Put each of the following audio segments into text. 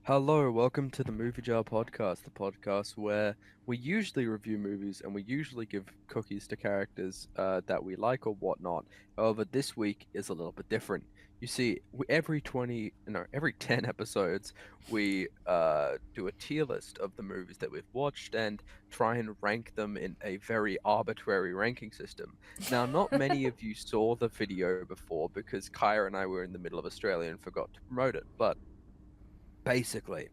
Hello, welcome to the MovieJar podcast, the podcast where we usually review movies and we usually give cookies to characters that we like or whatnot. However, this week is a little bit different. You see, every 10 episodes, we do a tier list of the movies that we've watched and try and rank them in a very arbitrary ranking system. Now, not many of you saw the video before because Kaya and I were in the middle of Australia and forgot to promote it, but basically,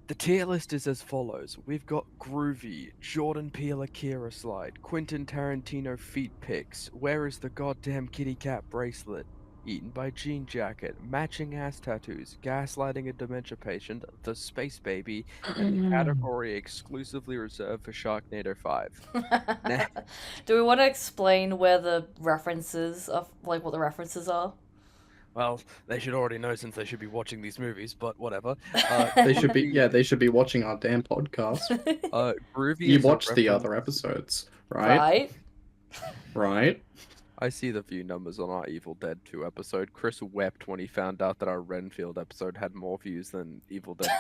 the tier list is as follows. We've got Groovy, Jordan Peele Akira Slide, Quentin Tarantino Feet Pics, Where is the Goddamn Kitty Cat Bracelet, Eaten by Jean Jacket, Matching Ass Tattoos, Gaslighting a Dementia Patient, The Space Baby, and the category exclusively reserved for Sharknado 5. Nah, Do we want to explain where the references of like what the references are? well, they should already know since they should be watching these movies, but whatever. They should be, Groovy, yeah, they should be watching our damn podcast. Groovy You is a watched the other reference. episodes, right? Right? Right? I see the view numbers on our Evil Dead 2 episode. Chris wept when he found out that our Renfield episode had more views than Evil Dead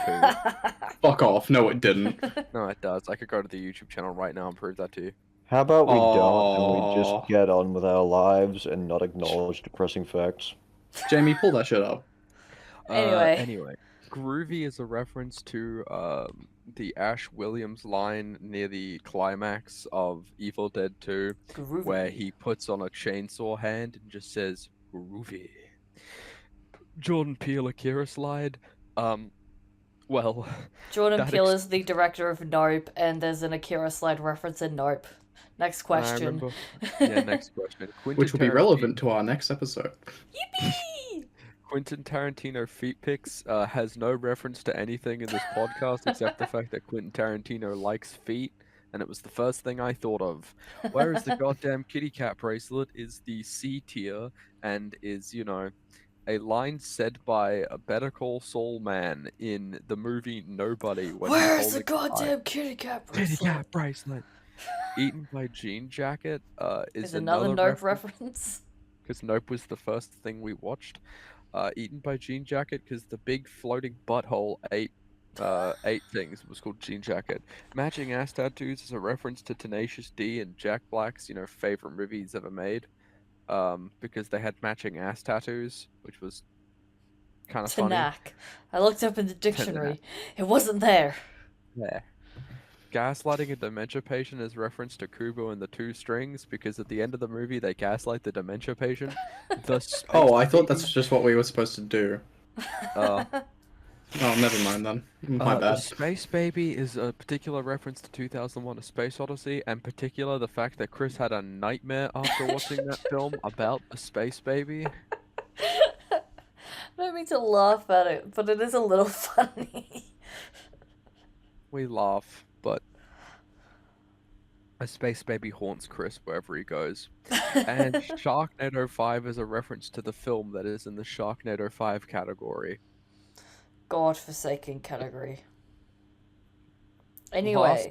2. Fuck off. No, it didn't. No, it does. I could go to the YouTube channel right now and prove that to you. How about we don't and we Aww. just get on with our lives and not acknowledge depressing facts? Jamie, pull that shit up. Anyway. Groovy is a reference to the Ash Williams line near the climax of Evil Dead 2, Groovy. where he puts on a chainsaw hand and just says, Groovy. Jordan Peele Akira Slide. Well, Jordan that Peele is the director of Nope, and there's an Akira Slide reference in Nope. Next I question. remember. Yeah, next question. Which will be relevant to our next episode. Yippee! Quentin Tarantino feet pics has no reference to anything in this podcast except the fact that Quentin Tarantino likes feet, and it was the first thing I thought of. Whereas the goddamn kitty cat bracelet is the C tier and is, a line said by a Better Call Saul man in the movie Nobody. When he's Where's the holding goddamn kitty cat bracelet? kitty cat bracelet? Eaten by Jean Jacket is Is another Nope reference. reference? Because Nope was the first thing we watched. Eaten by Jean Jacket because the big floating butthole ate things. It was called Jean Jacket. Matching Ass Tattoos is a reference to Tenacious D and Jack Black's favorite movie he's ever made. Because they had matching ass tattoos, which was kind of funny. Tanak. I looked up in the dictionary. It wasn't there. Yeah. Gaslighting a dementia patient is reference to Kubo and the Two Strings because at the end of the movie they gaslight the dementia patient. Oh, I thought that's just what we were supposed to do. Uh, Oh, never mind then. My The bad. Space Baby is a particular reference to 2001: A Space Odyssey, and particular the fact that Chris had a nightmare after watching that film about the Space Baby. I don't mean to laugh at it, but it is a little funny. We laugh, but a Space Baby haunts Chris wherever he goes. And Sharknado 5 is a reference to the film that is in the Sharknado 5 category. God-forsaken category. Anyway.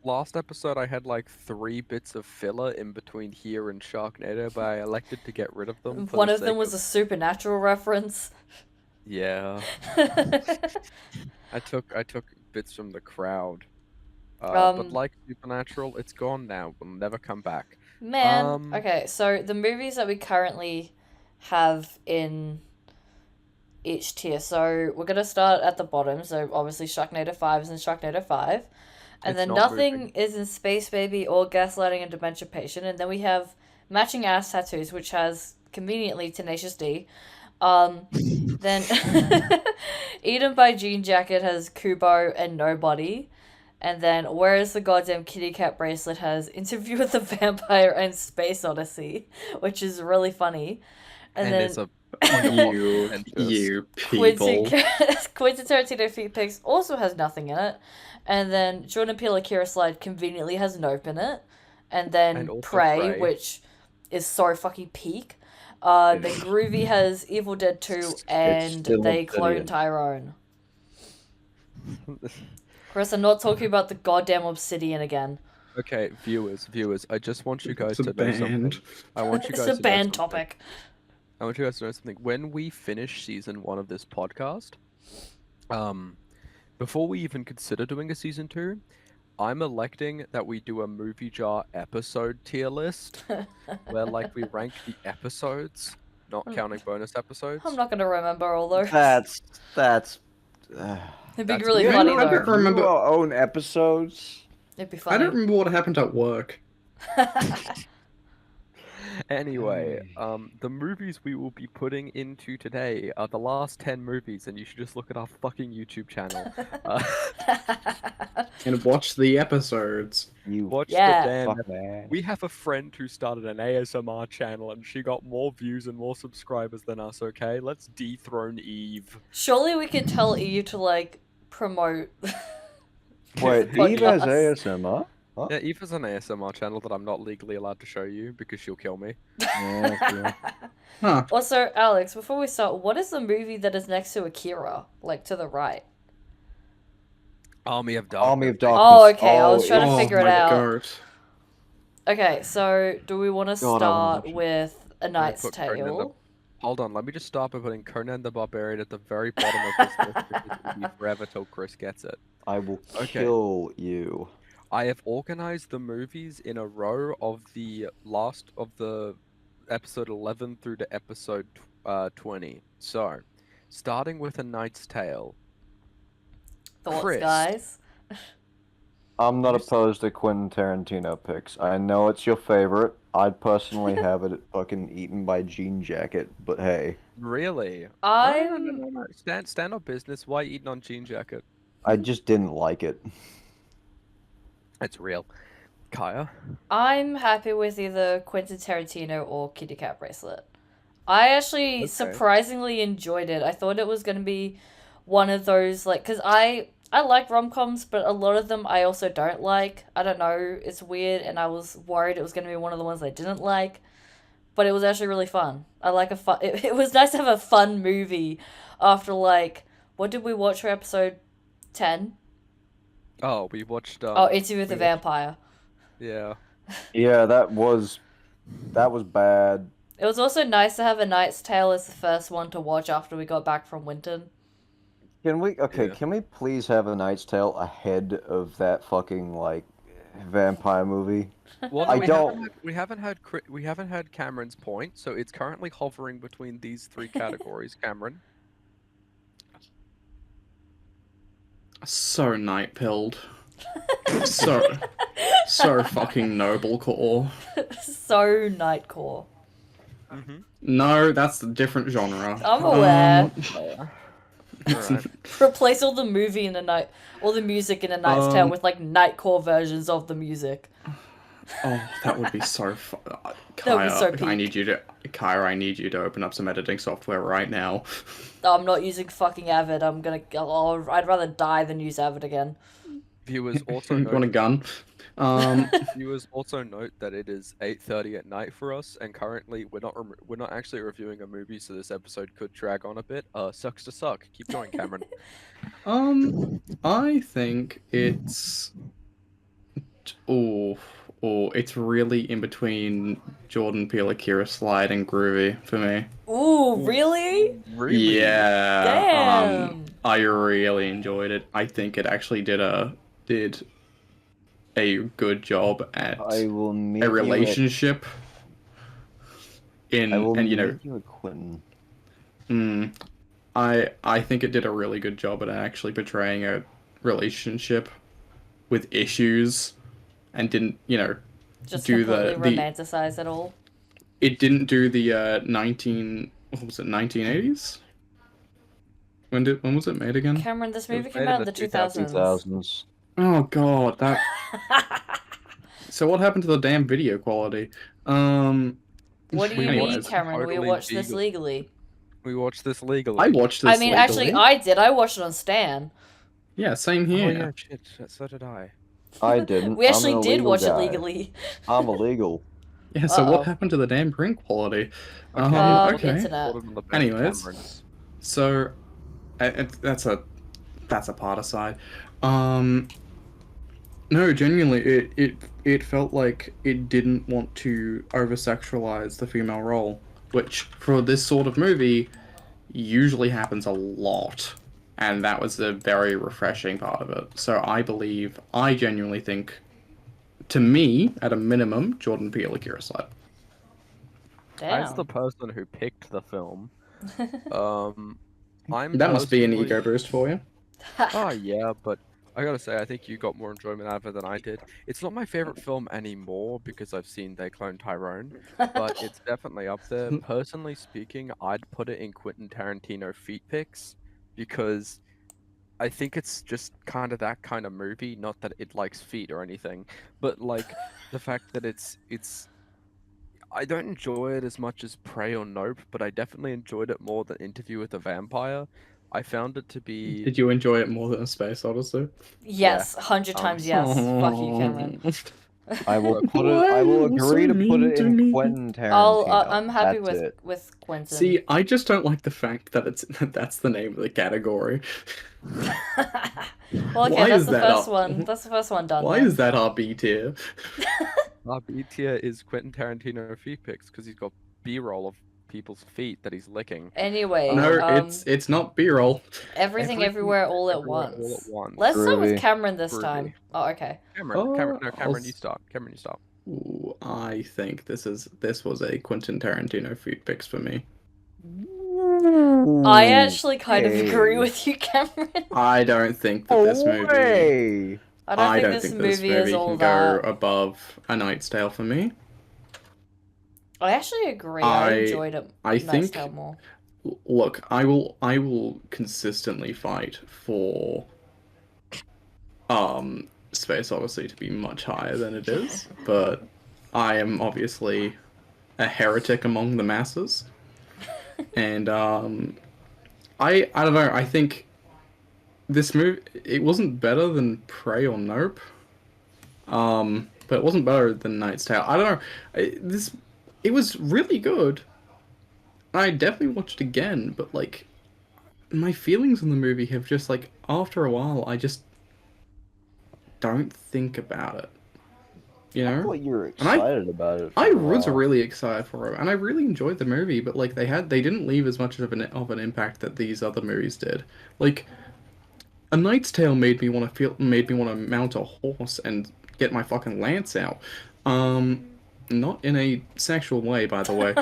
Last episode I had like 3 bits of filler in between here and Sharknado, but I elected to get rid of them. One of them was a supernatural reference. Yeah. I took bits from the crowd. But like Supernatural, it's gone now. Will never come back. Man. Okay, so the movies that we currently have in each tier. So we're gonna start at the bottom. So obviously Sharknado 5 is in Sharknado 5. And It's then not nothing moving. is in Space Baby or Gaslighting and Dementia Patient. And then we have Matching Ass Tattoos, which has conveniently Tenacious D. Then Eaten by Jean Jacket has Kubo and Nobody. And then Where is the Goddamn Kitty Cat Bracelet has Interview with the Vampire and Space Odyssey, which is really funny. And then it's a You people. Quentin Tarantino Feet Pics also has nothing in it. And then Jordan Peele Akira Slide conveniently has Nope in it. And then And also Prey, Prey. which is so fucking peak. Then Groovy has Evil Dead 2 and still They Clone Obsidian. Tyrone. Chris, I'm not talking about the goddamn Obsidian again. Okay, viewers, I just want you guys It's a to know something. band. I want you It's guys a to know band something. topic. I want you guys to know something. When we finish season 1 of this podcast, Um, before we even consider doing a season 2, I'm electing that we do a MovieJar episode tier list where like we rank the episodes, not counting bonus episodes. I'm not gonna remember all those. That's. It'd be That's really Yeah, funny I though. don't remember. You own episodes. It'd be I funny. don't remember what happened at work. Anyway, the movies we will be putting into today are the last 10 movies, and you should just look at our fucking YouTube channel. And watch the episodes. You Watch Yeah. the damn. fuck man. We have a friend who started an ASMR channel, and she got more views and more subscribers than us. Okay, let's dethrone Eve. Surely we could tell Eve to like promote. Wait, Eve has Podcast. ASMR? Huh? Yeah, Eve has an ASMR channel that I'm not legally allowed to show you because she'll kill me. Yeah, true. Huh. Also, Alex, before we start, what is the movie that is next to Akira, like to the right? Army of Darkness. Army of Darkness. Oh, okay, I was trying to Oh figure it my out. God. Okay, so do we want to God, I wanna start watch it. with A Knight's put Conan the- Tale? Hold on, let me just start by putting Conan the Barbarian at the very bottom of this list because it will be forever till Chris gets it. I will Okay. kill you. I have organized the movies in a row of the last of the episode 11 through to episode 20. So, starting with A Knight's Tale. Thoughts, Chris. guys? I'm not You s- opposed to Quentin Tarantino picks. I know it's your favorite. I'd personally have it fucking eaten by Jean Jacket, but hey, Really? I'm No. Stand on business. Why eating on jean jacket? I just didn't like it. It's real. Kaya? I'm happy with either Quentin Tarantino or Kitty Cat Bracelet. I actually Okay. surprisingly enjoyed it. I thought it was going to be one of those, like, because I like rom-coms, but a lot of them I also don't like. I don't know, it's weird, and I was worried it was going to be one of the ones I didn't like, but it was actually really fun. I like a fun, it was nice to have a fun movie after, like, what did we watch for episode 10? Oh, we watched. Oh, Interview with the we watched- Vampire. Yeah. Yeah, that was bad. It was also nice to have A Knight's Tale as the first one to watch after we got back from Winton. Can we Yeah. can we please have A Knight's Tale ahead of that fucking like vampire movie? Well, I we don't- we haven't had Cameron's point, so it's currently hovering between these three categories. Cameron. So night pilled. So fucking noble core. So Nightcore. Mm-hmm. No, that's a different genre. I'm aware. Alright. Replace all the movie in all the music in A Knight's Tale with like Nightcore versions of the music. Oh, that would be so fun. That would be so peak. I need you to open up some editing software right now. I'm not using fucking Avid. I'd rather die than use Avid again. Viewers also You want a note, gun? viewers also note that it is 8:30 at night for us, and currently we're not actually reviewing a movie, so this episode could drag on a bit. Sucks to suck. Keep going, Cameron. I think it's it's really in between Jordan Peele, Akira Slide, and Groovy for me. Ooh, really? Really? Yeah. Damn. I really enjoyed it. I think it actually did a good job at I will meet a you relationship I will and you know meet you at Quentin. I think it did a really good job at actually portraying a relationship with issues and didn't, Just do completely the romanticize it all. it didn't do the 1980s? When was it made again? Cameron, this It was movie came made in out in the the 2000s. 2000s. Oh god, that So what happened to the damn video quality? What do you anyways, mean, Cameron? We totally watched this legal. legally. We watched this legally. I watched this I mean, actually, legally. I did. I watched it on Stan. Yeah, same Oh here. yeah, shit. So did I. I didn't. We actually I'm an did illegal watch it guy. legally. I'm illegal. Yeah, so Uh-oh. what happened to the damn print quality? Okay. Okay. Internet. Put it on the back, Anyways. Cameron's. So, that's a part aside. No, genuinely, it felt like it didn't want to over-sexualize the female role, which for this sort of movie usually happens a lot, and that was a very refreshing part of it. So I genuinely think, to me, at a minimum, Jordan Peele Akira slide. As the Damn. person who picked the film, um, I'm That must be an personally. ego boost for you. Oh yeah, but I gotta say, I think you got more enjoyment out of it than I did. It's not my favorite film anymore because I've seen They Clone Tyrone, but it's definitely up there. Personally speaking, I'd put it in Quentin Tarantino feat picks because I think it's just kind of that kind of movie. Not that it likes feet or anything, but like the fact that it's. I don't enjoy it as much as Prey or Nope, but I definitely enjoyed it more than Interview with a Vampire. I found it to be, Did you enjoy it more than a Space Odyssey? yeah. Yes, 100 times Um, yes. Fuck you, Cameron. I will Look, put it. I Why will are you so agree to put mean it to in me? Quentin Tarantino. I'm happy That's it. with Quentin. See, I just don't like the fact that that's the name of the category. Well, okay, Why that's is the that first up? one. That's the first one done. Why then. is that our B tier? our B tier is Quentin Tarantino feet pics because he's got B-roll of people's feet that he's licking. Anyway, No, it's not B-roll. everything everywhere all at Everywhere, once. all at once. Let's start with Groovy. Cameron this Groovy. time. Oh, okay. Cameron, no, I'll Cameron, you start. Cameron, you start. Ooh, I think this was a Quentin Tarantino food picks for me. I actually kind of agree Okay. with you, Cameron. I don't think that this movie. Way. I don't think this movie is all can go that. above A Knight's Tale for me. I actually agree. I enjoyed it. I Knight's think. Tale more. Look, I will consistently fight for Space Odyssey to be much higher than it is, but I am obviously a heretic among the masses. And I don't know, I think this movie, it wasn't better than Prey or Nope. But it wasn't better than Knight's Tale. I don't know. It was really good. I definitely watched it again, but like my feelings on the movie have just like after a while I just don't think about it. You I know? thought you were And I excited about it. I for a was while. really excited for it, and I really enjoyed the movie. But like they didn't leave as much of an impact that these other movies did. Like A Knight's Tale made me want to mount a horse and get my fucking lance out. Not in a sexual way, by the way.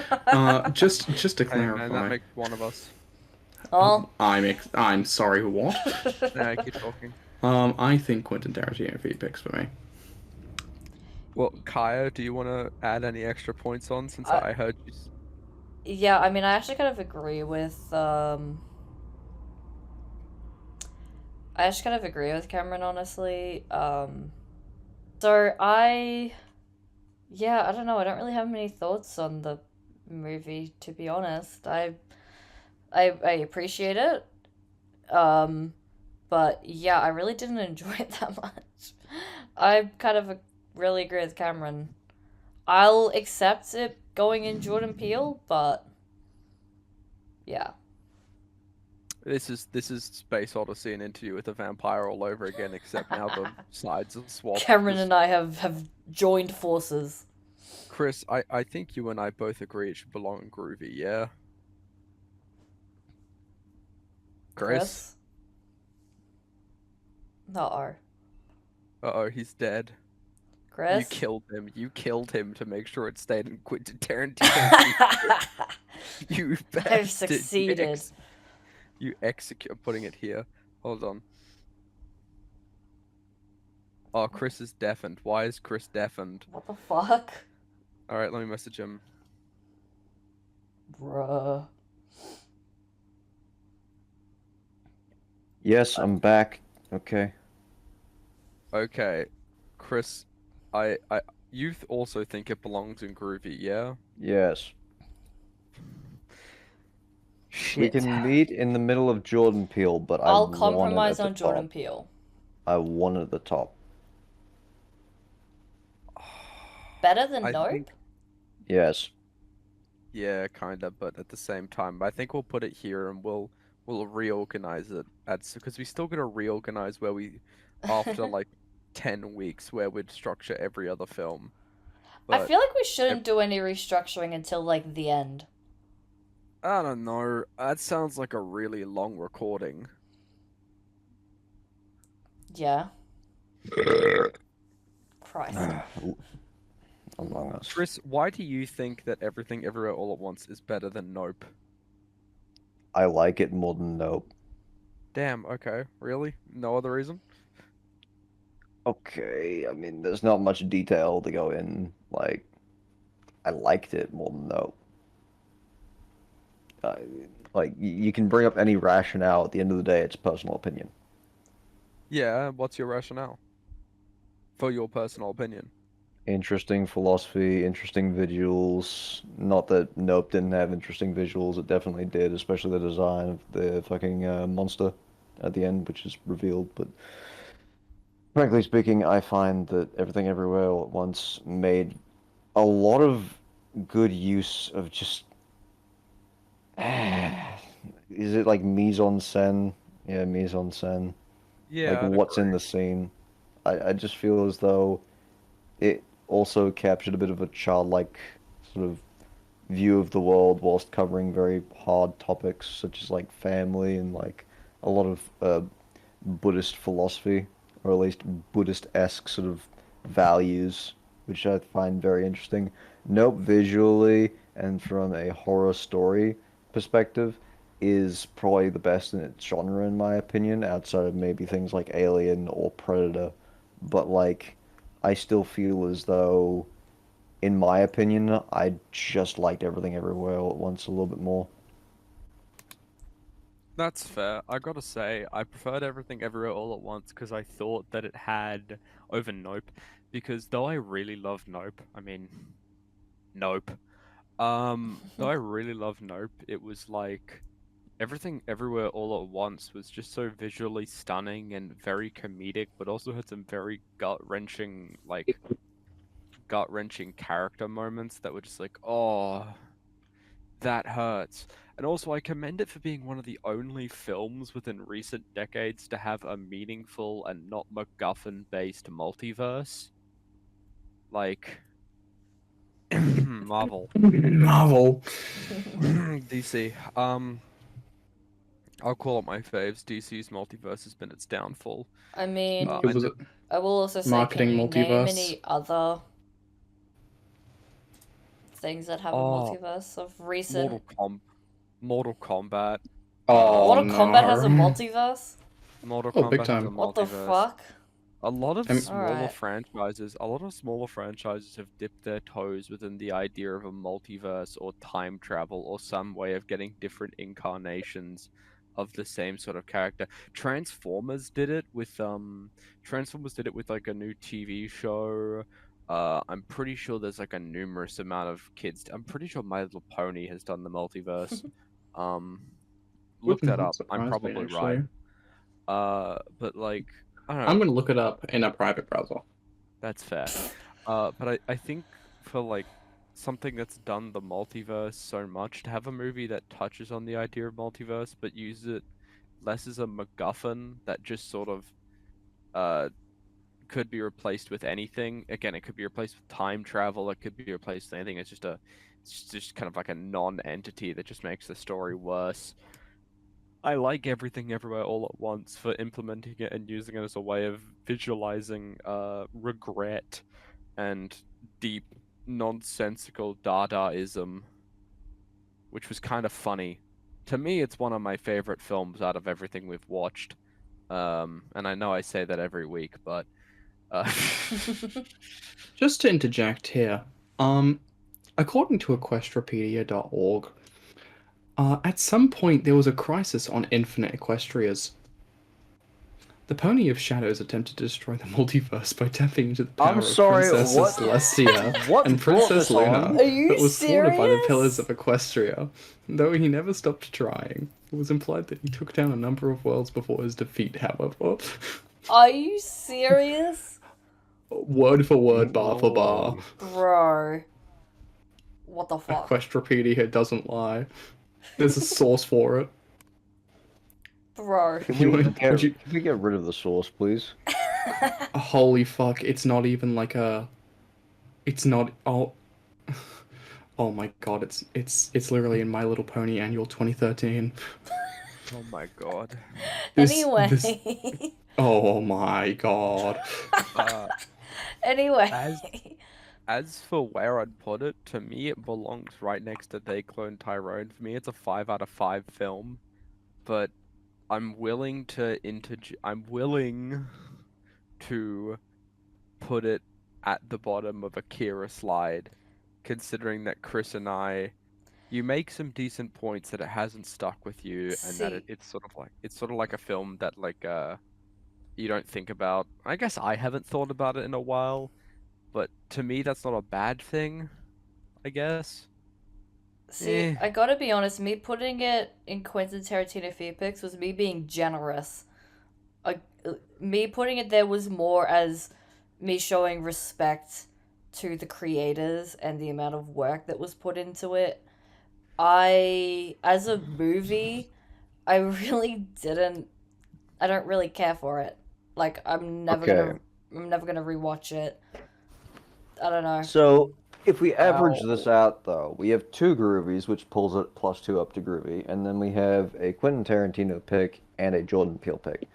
Just to Hey man, that clarify. makes one of us. Oh. I'm sorry. What? Nah, keep talking. I think Quentin Tarantino feed picks for me. Well, Kaya, do you want to add any extra points on since I heard you? Yeah, I mean, I actually kind of agree with I actually kind of agree with Cameron, honestly. So yeah, I don't know. I don't really have many thoughts on the movie, to be honest. I appreciate it. But yeah, I really didn't enjoy it that much. I kind of really agree with Cameron. I'll accept it going in Jordan Peele, but yeah. This is Space Odyssey, an interview with a vampire all over again, except now the sides are swapped. Cameron and I have joined forces. Chris, I think you and I both agree it should belong in Groovy, yeah? Chris? Uh-oh. Uh-oh, he's dead. Chris? You killed him. You killed him to make sure it stayed in Quentin Tarantino. You bastard. I've succeeded. You execute. I'm putting it here. Hold on. Oh, Chris is deafened. Why is Chris deafened? What the fuck? Alright, let me message him. Bruh. Yes, I'm back. Okay. Okay. Chris, you also think it belongs in Groovy, yeah? Yes. We Shit. can meet in the middle of Jordan Peele, but I'll want it compromise at on the Jordan top. Peele. I want it at the top. Better than I Nope? think- Yes. Yeah, kinda, but at the same time, I think we'll put it here and we'll reorganize it because we still gotta reorganize where we after like 10 weeks where we'd structure every other film. I But feel like we shouldn't do any restructuring until like the end. I don't know. That sounds like a really long recording. Yeah. Christ. Among Us. Chris, why do you think that Everything Everywhere All at Once is better than Nope? I like it more than Nope. Damn, okay. Really? No other reason? Okay, I mean, there's not much detail to go in. Like, I liked it more than Nope. Uh, like, you can bring up any rationale. At the end of the day, it's personal opinion. Yeah, what's your rationale? For your personal opinion. Interesting philosophy, interesting visuals. Not that Nope didn't have interesting visuals, it definitely did, especially the design of the fucking monster at the end, which is revealed. But frankly speaking, I find that Everything Everywhere All at Once made a lot of good use of just. Is it like mise en scène? Yeah, mise en scène. Like Yeah, I'd what's in agree. the scene. I just feel as though it also captured a bit of a childlike sort of view of the world whilst covering very hard topics such as like family and like a lot of Buddhist philosophy, or at least Buddhist-esque sort of values, which I find very interesting. Nope, visually and from a horror story perspective, is probably the best in its genre in my opinion, outside of maybe things like Alien or Predator. But like, I still feel as though, in my opinion, I just liked Everything Everywhere All at Once a little bit more. That's fair. I gotta say, I preferred Everything Everywhere All at Once because I thought that it had over Nope. Because though I really love Nope, I mean, Nope. Though I really love Nope, it was like Everything Everywhere All at Once was just so visually stunning and very comedic, but also had some very gut-wrenching character moments that were just like, oh, that hurts. And also, I commend it for being one of the only films within recent decades to have a meaningful and not MacGuffin-based multiverse. Like, Marvel. Marvel. DC. I'll call it my faves. DC's multiverse has been its downfall. I mean, It was a I will also say, can marketing you name multiverse. any other things that have a Oh, multiverse of recent? Mortal Com Mortal Kombat. Oh Mortal Um, Kombat has a no. multiverse? Mortal Oh, big Kombat has a time. What the multiverse. fuck? I'm, Alright. A lot of smaller franchises have dipped their toes within the idea of a multiverse or time travel or some way of getting different incarnations of the same sort of character. Transformers did it with like a new TV show. I'm pretty sure there's like a numerous amount of kids. I'm pretty sure My Little Pony has done the multiverse. Um, would look that not up. I'm surprise me probably right. actually. But like, I don't I'm know. gonna look it up in a private browser. That's fair. But I think for like something that's done the multiverse so much, to have a movie that touches on the idea of multiverse but uses it less as a MacGuffin that just sort of uh could be replaced with anything. Again, it could be replaced with time travel, it could be replaced with anything. It's just kind of like a non-entity that just makes the story worse. I like Everything Everywhere All at Once for implementing it and using it as a way of visualizing regret and deep nonsensical Dadaism, which was kind of funny. To me, it's one of my favorite films out of everything we've watched. And I know I say that every week, but uh, Just to interject here, according to Equestripedia.org, at some point there was a crisis on Infinite Equestrias. The Pony of Shadows attempted to destroy the multiverse by tapping into the I'm power of sorry, Princesses what? Celestia What and brought Princess this on? Luna, Are you but was thwarted by the Pillars serious? of Equestria. Though he never stopped trying, it was implied that he took down a number of worlds before his defeat, however. Are you serious? Word for word, bar for bar. Whoa. Bro. What the fuck? Equestripedia doesn't lie. There's a source for it. Bro. Can You we would you? can we get rid of the source, please? Holy fuck! It's not even like a. It's not. Oh. Oh my god! It's literally in My Little Pony Annual 2013. oh my god. This Anyway. Oh my god. Uh, Anyway. as as for where I'd put it, to me it belongs right next to They Clone Tyrone. For me, it's a 5 out of 5 film, but I'm willing to put it at the bottom of Akira slide, considering that Chris and you make some decent points that it hasn't stuck with you, and that See, it's sort of like a film that you don't think about. I guess I haven't thought about it in a while, but to me that's not a bad thing, I guess. see, Eh. I gotta be honest, me putting it in Quentin Tarantino fear picks was me being generous. I, Me putting it there was more as me showing respect to the creators and the amount of work that was put into it. As a movie, I really didn't. I don't really care for it. Like Okay. I'm never gonna rewatch it. I don't know. So if we average How this out, though, we have two Groovies, which pulls it +2 up to Groovy, and then we have a Quentin Tarantino pick and a Jordan Peele pick.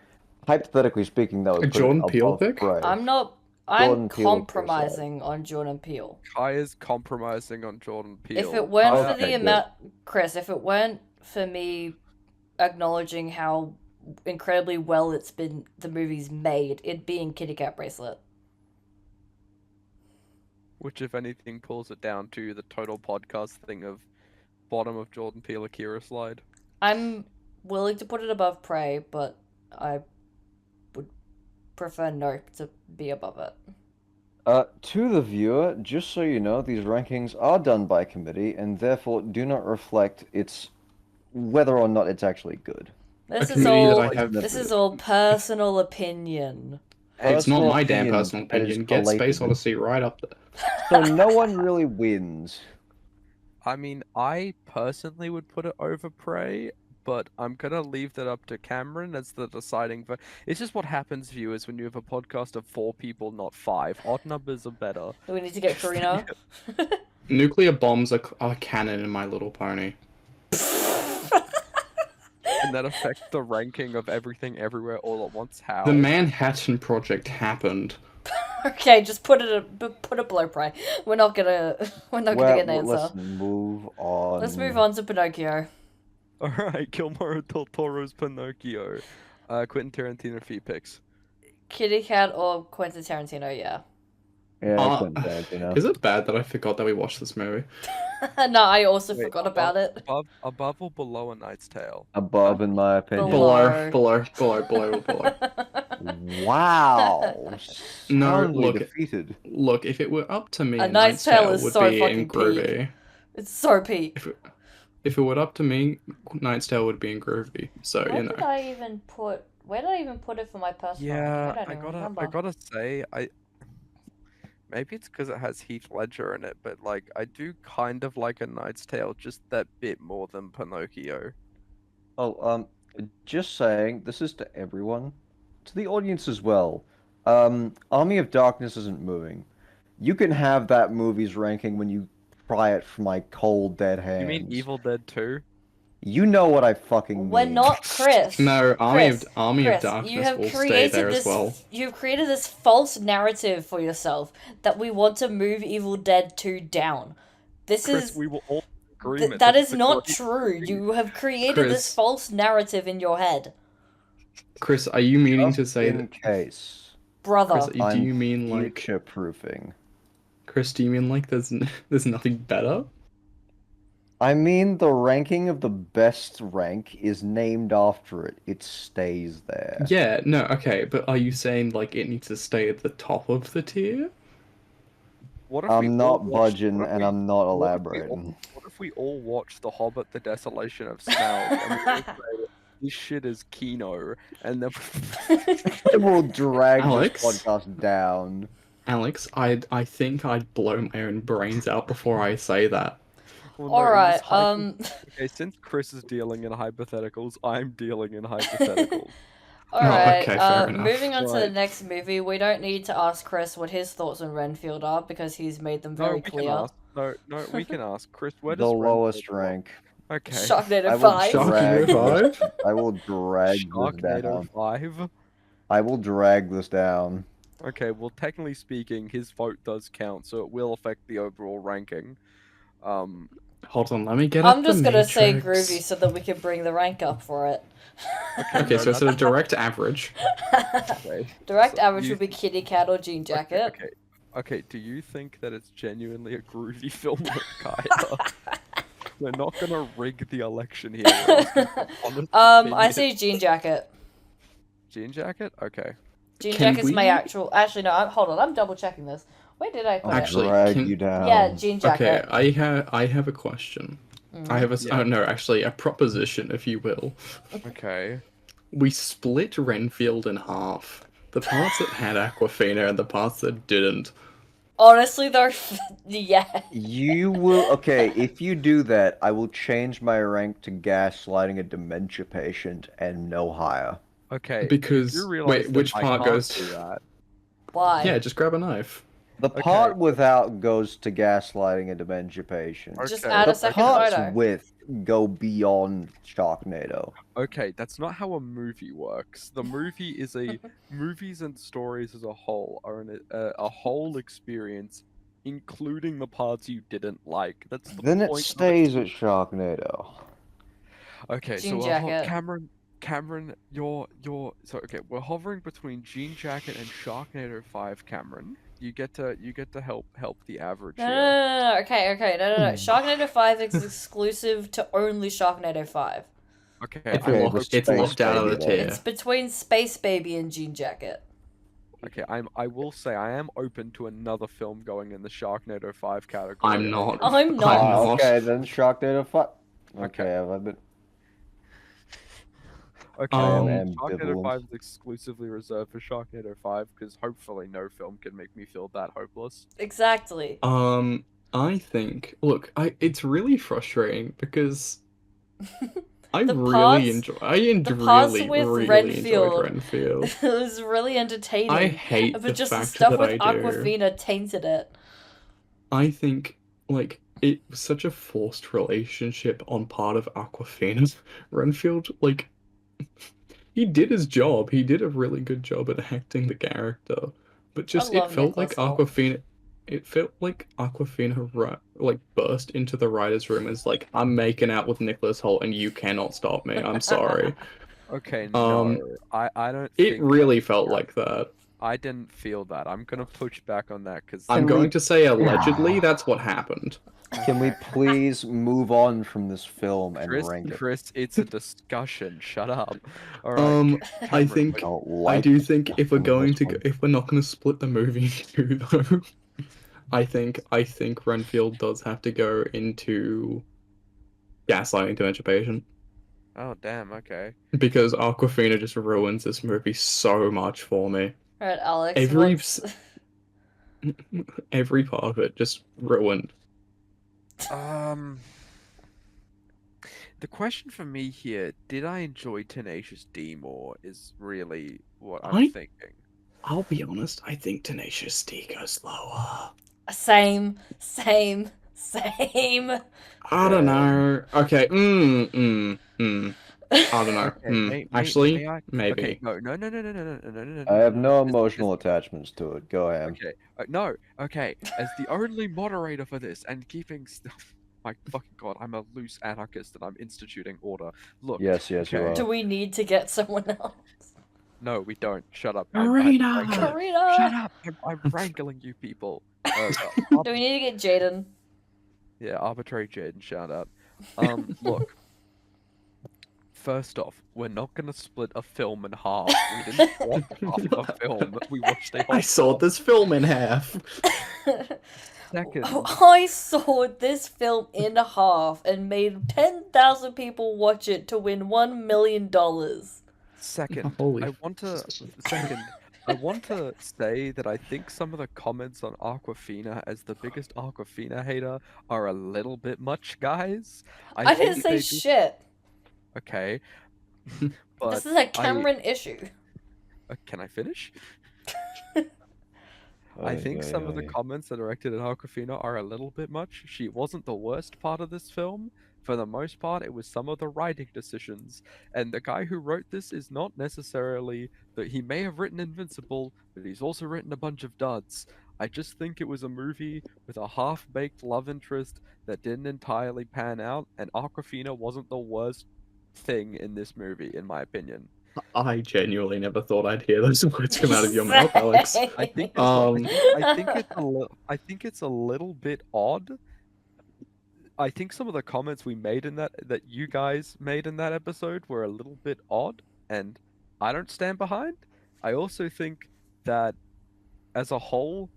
Hypothetically speaking, that A would put it Jordan Peele above pick? Prey. I'm not. I'm Jordan Peele or Chris compromising on Jordan Peele. Kai is compromising on Jordan If Peele. it weren't for Okay, the good. amount, Chris, if it weren't for me acknowledging how incredibly well the movie's made, it'd be in Kitty Cat Bracelet. Which, if anything, pulls it down to the total podcast thing of bottom of Jordan Peele Akira slide. I'm willing to put it above Prey, but I would prefer Nope to be above it. To the viewer, just so you know, these rankings are done by committee and therefore do not reflect its whether or not it's actually good. This A is committee that all. I have. This is all personal opinion. It's not Personal my damn opinion personal that is opinion. Get Space collated. Odyssey right up there. So no one really wins. I mean, I personally would put it over Prey, but I'm gonna leave that up to Cameron as the deciding. It's just what happens, viewers, when you have a podcast of 4 people, not 5. Odd numbers are better. Do we need to get Karina? Nuclear bombs are canon in My Little Pony. And that affects the ranking of everything everywhere all at once. How? The Manhattan Project happened. Okay, just put it below Prey. We're not gonna get an answer. Let's move on. Let's move on to Pinocchio. Alright, Guillermo del Toro's Pinocchio. Quentin Tarantino feet picks. Kitty Cat or Quentin Tarantino, yeah. Yeah, Quentin Tarantino. Is it bad that I forgot that we watched this movie? No, I also Wait, forgot about it. Above or below A Knight's Tale? Above, in my opinion. Below. Below. Wow. No, Soundly look. defeated. Look, if it were up to me, A A Knight's Knight's Tale Tale is would so be fucking in groovy. It's so peak. If it were up to me, Knight's Tale would be in groovy. So Where you know. did I even put it for my personal? Yeah, I don't even remember. I gotta say, maybe it's because it has Heath Ledger in it, but like I do kind of like A Knight's Tale just that bit more than Pinocchio. Oh, just saying, this is to everyone, to the audience as well. Army of Darkness isn't moving. You can have that movie's ranking when you pry it from my cold, dead hands. You mean Evil Dead 2? You know what I fucking mean. We're not Chris. No, Army Chris, of Darkness will stay there as well. You've created this false narrative for yourself that we want to move Evil Dead 2 down. This Chris, is we were all in agreement. that It's is the not great- true. You have created Chris. this false narrative in your head, Chris, are you meaning to Just say in that? case. brother. Chris, do you mean like? Future-proofing. Chris, do you mean like there's nothing better? I mean, the ranking of the best rank is named after it. It stays there. Yeah, no, okay, but are you saying like it needs to stay at the top of the tier? What if we I'm all not watched- budging what if and we- I'm not what if we all- elaborating. What if we all watched The Hobbit: The Desolation of Smaug and we all say, this shit is Kino, and then It will drag Alex? this podcast down. Alex, I think I'd blow my own brains out before I say that. Well, All no, right. Okay, since Chris is dealing in hypotheticals, I'm dealing in hypotheticals. All Oh, right. okay, fair enough. Moving on to the Right. next movie, we don't need to ask Chris what his thoughts on Renfield are because he's made them very we clear. can ask. No, we can ask Chris. Where The does lowest Renfield rank. Okay. Sharknado I will 5. Shark- drag Sharknado this, I will drag this Sharknado down. 5. I will drag this down. Okay, well, technically speaking, his vote does count, so it will affect the overall ranking. Um, Hold on, let me get I'm up the just gonna say groovy matrix. so that we can bring the rank up for it. okay, Okay, no, so it's a that's direct average. okay. Direct So average you would be Kitty Cat or Jean Jacket. okay. Do you think that it's genuinely a groovy film, Kaya? We're not gonna rig the election here. We're asking for honest I opinion. say Jean Jacket. Jean Jacket? Okay. Jean Can Jacket's my we- actual. Actually, no. Hold on. I'm double checking this. Where did I put I'll it? Actually, drag can- you down. Yeah, Jean Okay, Jacket. I have a question. I Mhm. have a Yeah. oh no, actually a proposition, if you will. Okay. We split Renfield in half. The parts that had Aquafina and the parts that didn't. Honestly, though, yeah. You will okay, if you do that, I will change my rank to gaslighting a dementia patient and no higher. Okay. You Because do realize wait, that which I part can't goes do that. Why? Yeah, just grab a knife. The Okay. part without goes to gaslighting a dementia patient. Just Okay. add a The second parts photo. with go beyond Sharknado. Okay, that's not how a movie works. The movie is movies and stories as a whole are a whole experience, including the parts you didn't like. That's the Then it point of stays at Sharknado. Okay, Jean so Jacket. Cameron, so okay, we're hovering between Jean Jacket and Sharknado 5, Cameron. You get to help the average No, here. no. Okay. No. Sharknado 5 is exclusive to only Sharknado 5. Okay, It's, Okay, I'm the it's space locked out of the baby then. It's tier. between Space Baby and Jean Jacket. okay, I will say I am open to another film going in the Sharknado 5 category. I'm not. I'm not. I'm not. Okay, then Sharknado 5. Okay. Okay, have I been... Okay, I am Sharknado ambivalent. 5 is exclusively reserved for Sharknado 5 because hopefully no film can make me feel that hopeless. Exactly. I think. Look, it's really frustrating because I The really parts- enjoy. I the parts really, with really Renfield- enjoyed Renfield. It was really entertaining. I hate but the just the fact stuff that with I do. Aquafina tainted it. I think like it was such a forced relationship on part of Aquafina's. Renfield, like, he did his job. He did a really good job at acting the character, but just it love felt like Nicholas Hoult. Aquafina. It felt like Aquafina like burst into the writers' room as like, I'm making out with Nicholas Hoult and you cannot stop me. I'm sorry. Okay, no, I don't It think really felt like that. I didn't feel that. I'm gonna push back on that because I'm Can going we- to say allegedly that's what happened. Can we please move on from this film and rank it? Chris, it's a discussion. Shut up. All right. I Cameron, think I don't I like do think if we're discussing going this to one. if we're not going to split the movie in two though, I think Renfield does have to go into gaslighting dementia patient Oh damn. Okay. because Aquafina just ruins this movie so much for me. Alright, Alex. Every what's- every part of it just ruined. The question for me here: did I enjoy Tenacious D more? Is really what I'm I- thinking. I'll be honest, I think Tenacious D goes lower. Same. I don't know. Okay. I don't know. Okay, Actually, may I? maybe. Okay, no. I have no This- emotional attachments to it. Go ahead. Okay, no. Okay, as the only moderator for this and keeping. My fucking god, I'm a loose anarchist and I'm instituting order. Look. Yes, you okay. are. Do we need to get someone else? No, we don't. Shut up. Marina! Karina! Shut up! I'm wrangling you people. Do we need to get Jaden? Yeah, arbitrary Jaden, shout out. Look. First off, we're not gonna split a film in half. We didn't watch half of a film. We watched a whole I sawed this film in half. second. I saw this film in half and made 10,000 people watch it to win $1 million. Second, Holy I want to say that I think some of the comments on Aquafina as the biggest Aquafina hater are a little bit much, guys. I didn't think say they just- shit. Okay. But This is a Cameron issue. can I finish? I think some of the comments that are directed at Aquafina are a little bit much. She wasn't the worst part of this film. For the most part, it was some of the writing decisions. And the guy who wrote this is not necessarily that he may have written Invincible, but he's also written a bunch of duds. I just think it was a movie with a half-baked love interest that didn't entirely pan out, and Aquafina wasn't the worst thing in this movie, in my opinion. I genuinely never thought I'd hear those words come out of your mouth, Alex. I think it's, Um, I think it's a little bit odd. I think some of the comments we made in that you guys made in that episode were a little bit odd, and I don't stand behind. I also think that as a whole,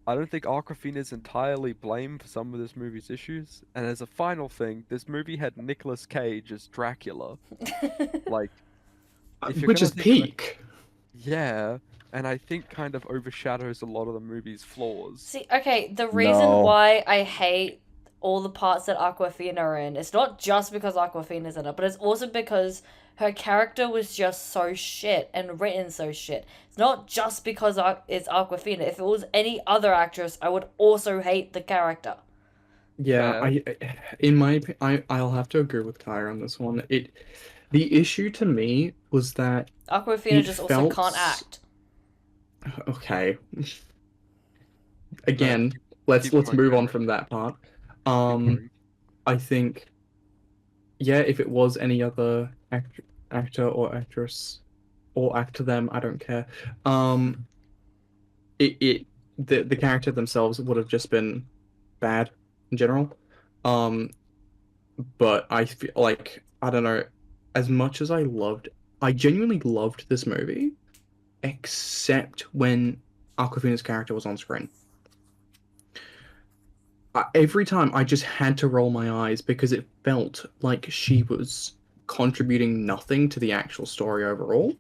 I don't think Aquafina is entirely blamed for some of this movie's issues. And as a final thing, this movie had Nicolas Cage as Dracula. Like, if you're which gonna is think of it- peak. yeah, and I think kind of overshadows a lot of the movie's flaws. See, okay, the reason No. why I hate all the parts that Aquafina are in, it's not just because Aquafina's in it, but it's also because her character was just so shit and written so shit. It's not just because it's Aquafina. If it was any other actress, I would also hate the character. Yeah, I'll have to agree with Tyre on this one. The issue to me was that Aquafina it just also felt can't act. okay. Again, let's keep going, move on Cameron. from that part. Keep going. I think, yeah, if it was any other actor or actress, or actor them, I don't care. The character themselves would have just been bad in general. But I feel like, I don't know, as much as I genuinely loved this movie, except when Aquafina's character was on screen. Every time I just had to roll my eyes because it felt like she was contributing nothing to the actual story overall.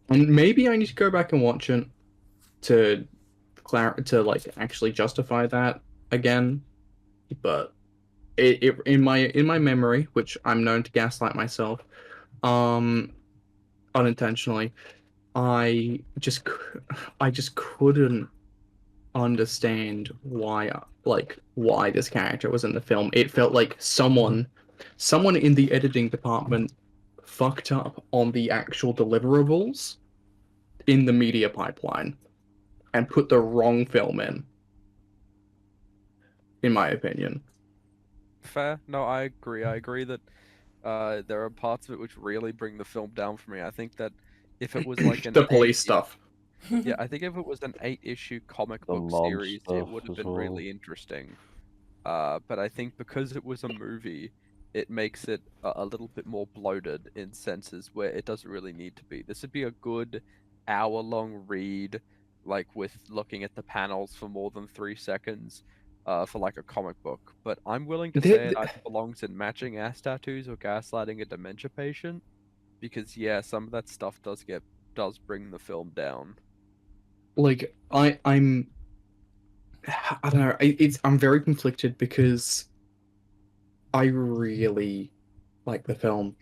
And maybe I need to go back and watch it to like actually justify that again. But in my memory, which I'm known to gaslight myself, unintentionally, I just couldn't understand why this character was in the film. It felt like someone in the editing department fucked up on the actual deliverables in the media pipeline and put the wrong film in my opinion. Fair. No, I agree. I agree that there are parts of it which really bring the film down for me. I think that if it was like an The police eight- stuff. yeah, I think if it was an 8-issue comic The book mob series, it stuff would have as been well. really interesting. But I think because it was a movie, it makes it a little bit more bloated in senses where it doesn't really need to be. This would be a good hour-long read, like with looking at the panels for more than 3 seconds, for like a comic book. But I'm willing to say it either belongs in matching ass tattoos or gaslighting a dementia patient, because yeah, some of that stuff does bring the film down. Like I don't know. I'm very conflicted because I really like the film,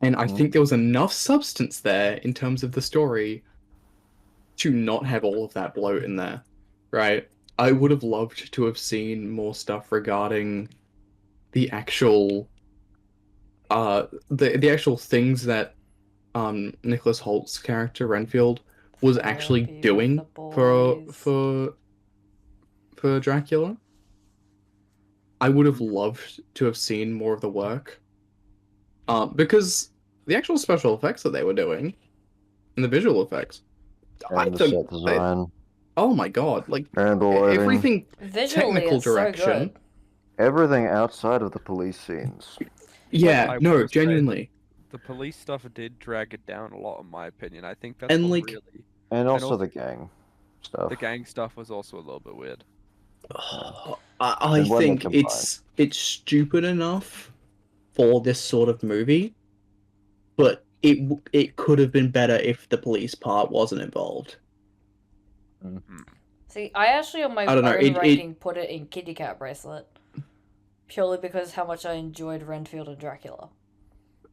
and I think there was enough substance there in terms of the story to not have all of that bloat in there, right? I would have loved to have seen more stuff regarding the actual the actual things that Nicholas Holt's character Renfield was actually Therapy with doing the boys. for Dracula. I would have loved to have seen more of the work, because the actual special effects that they were doing and the visual effects, I And the think set design. oh my god, like And the lighting. everything Visually, technical it's so direction. good. Everything outside of the police scenes. Yeah, I no, will say genuinely. the police stuff did drag it down a lot, in my opinion. I think that's And, what like- really. And also also- the gang stuff. The gang stuff was also a little bit weird. I And when they think combine. it's stupid enough for this sort of movie, but it could have been better if the police part wasn't involved. See, I actually on my I don't know, own ranking put it in Kitty Cat Bracelet. Purely because how much I enjoyed Renfield and Dracula.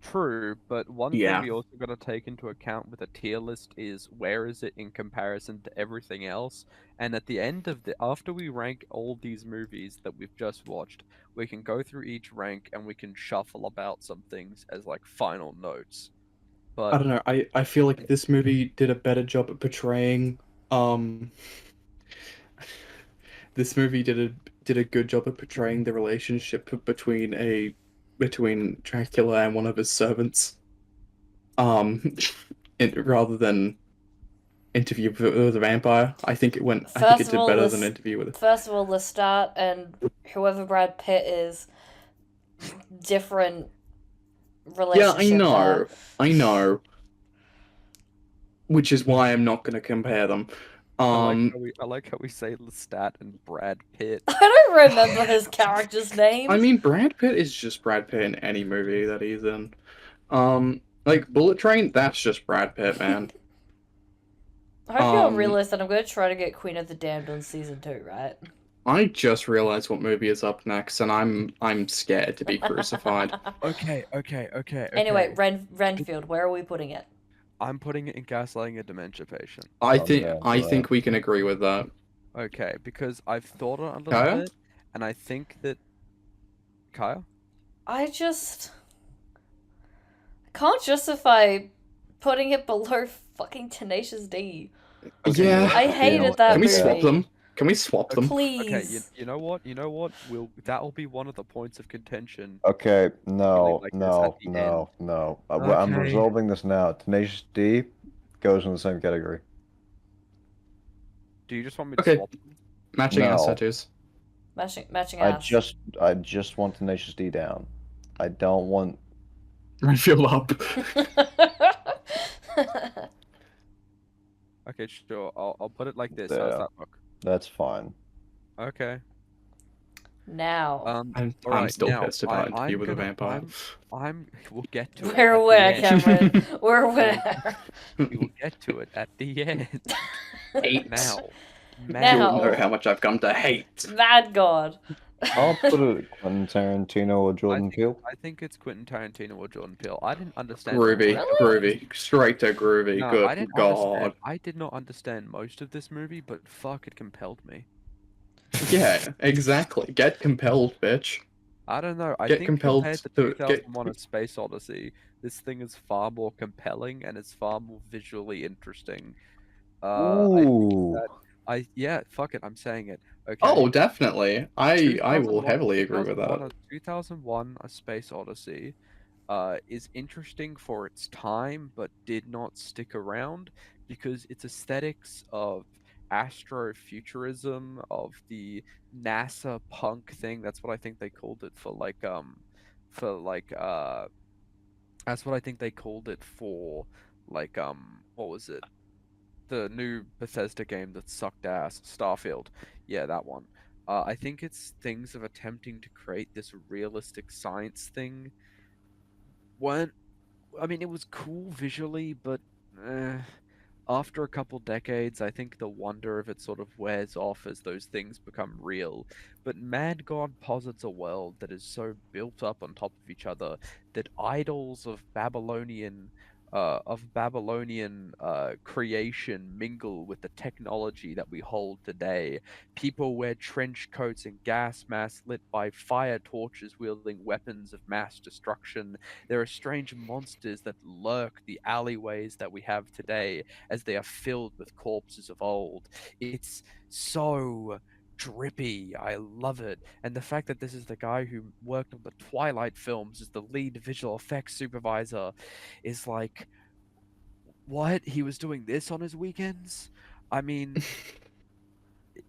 True, but one thing Yeah. we also got to take into account with a tier list is where is it in comparison to everything else? And at the end of after we rank all these movies that we've just watched, we can go through each rank and we can shuffle about some things as like final notes. I But don't know. I feel like this movie did a better job at portraying um this movie did a good job at portraying the relationship between Dracula and one of his servants. Um rather than Interview with a Vampire. I think it First of did all, better than Interview with Lestat and whoever Brad Pitt is, different Yeah, I relationship there. know. I know. Which is why I'm not gonna compare them. Um I like how we say Lestat and Brad Pitt. I don't remember his character's I names. mean, Brad Pitt is just Brad Pitt in any movie that he's in. Like Bullet Train, that's just Brad Pitt, man. I hope you all Um, realize that I'm going to try to get Queen of the Damned on season 2, right? I just realized what movie is up next, and I'm scared to be crucified. Okay. Anyway, Renfield, where are we putting it? I'm putting it in gaslighting a dementia patient. I think we can agree with that. Okay, because I've thought on it a little Kaya? bit, and I think that Kyle. I can't justify putting it below fucking Tenacious D. Okay, Yeah. I hated that Can we movie. swap them? Can we swap them? Please. Okay, you know what? You know what? That'll be one of the points of contention. Okay, no, like this no, at the no, no. I'm Okay. resolving this now. Tenacious D goes in the same category. Do you just want me to Okay. swap them? Matching ass No. tattoos. Matching I ass. just want Tenacious D down. I don't want. Renfield up. Okay, sure. I'll put it like this. Yeah. How's that look? That's fine. Okay. Now. I'm alright, still now, pissed about I'm Interview with a gonna- Vampire. We'll get to it. We're at the aware, end. Cameron. We're aware. We will get to it at the end. Hate. Now. Now. You'll know how much I've come to hate. Mad God. I'll put it at Quentin Tarantino or Jordan Peele. I think it's Quentin Tarantino or Jordan Peele. I didn't understand. Groovy, Really? groovy, straight to groovy. No, I Good didn't God. understand. I did not understand most of this movie, but fuck, it compelled me. Yeah, exactly. Get compelled, bitch. I don't know. I Get think compelled compared to to- get- 2001: A Space Odyssey, this thing is far more compelling and it's far more visually interesting. Ooh. Yeah, fuck it, I'm saying it. Okay. Oh, definitely. I will 2001 heavily agree with 2001 that. 2001: A Space Odyssey is interesting for its time, but did not stick around because its aesthetics of astrofuturism, of the NASA punk thing, that's what I think they called it for that's what I think they called it for what was it? The new Bethesda game that sucked ass, Starfield. Yeah, that one. I think it's things of attempting to create this realistic science thing weren't. I mean, it was cool visually, but after a couple decades, I think the wonder of it sort of wears off as those things become real. But Mad God posits a world that is so built up on top of each other that idols of Babylonian creation mingle with the technology that we hold today. People wear trench coats and gas masks lit by fire torches wielding weapons of mass destruction. There are strange monsters that lurk the alleyways that we have today as they are filled with corpses of old. It's so drippy. I love it. And the fact that this is the guy who worked on the Twilight films as the lead visual effects supervisor is like, what? He was doing this on his weekends? I mean,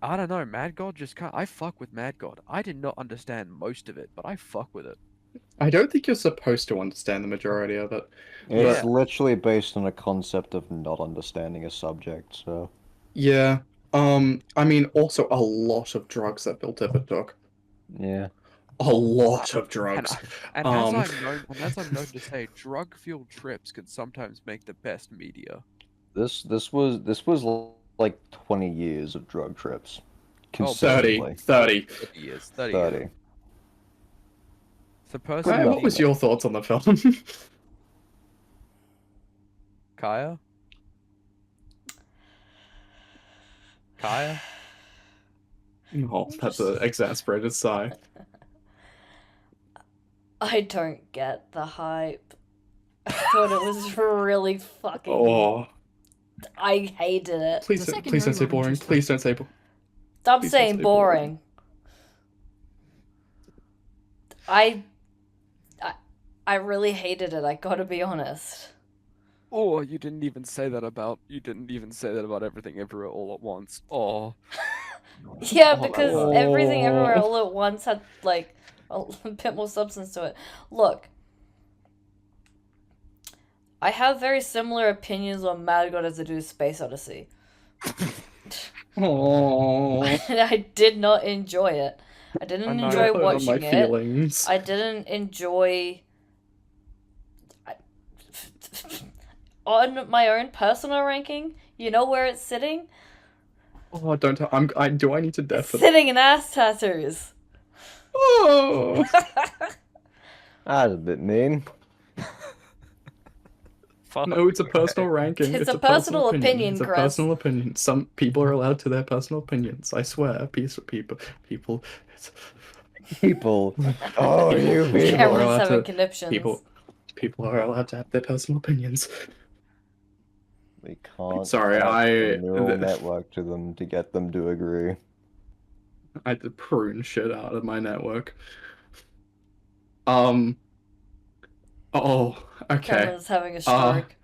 I don't know. Mad God just can't. I fuck with Mad God. I did not understand most of it, but I fuck with it. I don't think you're supposed to understand the majority of it. It's Yeah. literally based on a concept of not understanding a subject, so. Yeah. I mean, also a lot of drugs that Bill Tippett took. Yeah. A lot of drugs. And as I'm known to say, drug-fueled trips can sometimes make the best media. This was like 20 years of drug trips. Oh, consecutively. 30. 30 years. 30 30. years. So Kaya, personally, what was your thoughts on the film? Kaya? Kaya? Oh, that's an exasperated sigh. I don't get the hype. I thought it was really fucking. Oh, I hated it. please don't say boring. Please don't say boring. Stop Please don't saying say boring. I really hated it. I gotta be honest. Oh, you didn't even say that about everything everywhere all at once. Oh. Yeah, Oh, because Oh. everything everywhere all at once had like a bit more substance to it. Look, I have very similar opinions on Mad God as I do Space Odyssey. Oh, I did not enjoy it. I didn't know. enjoy hurt on my watching it. feelings. I didn't enjoy. On my own personal ranking, you know where it's sitting? Oh, don't tell. Do I need to It's deafen? sitting in ass tattoos. Oh. That's a bit mean. Fuck. No, it's a personal ranking. It's a personal opinion, It's a Chris. personal opinion. Some people are allowed to their personal opinions. I swear. People. People. Oh, you People people. are Cameron's allowed having to. conniptions. People are allowed to have their personal opinions. We can't Sorry, attach a I neural network to them to get them to agree. I had to prune shit out of my network. Oh, okay. Cameron's having a stroke.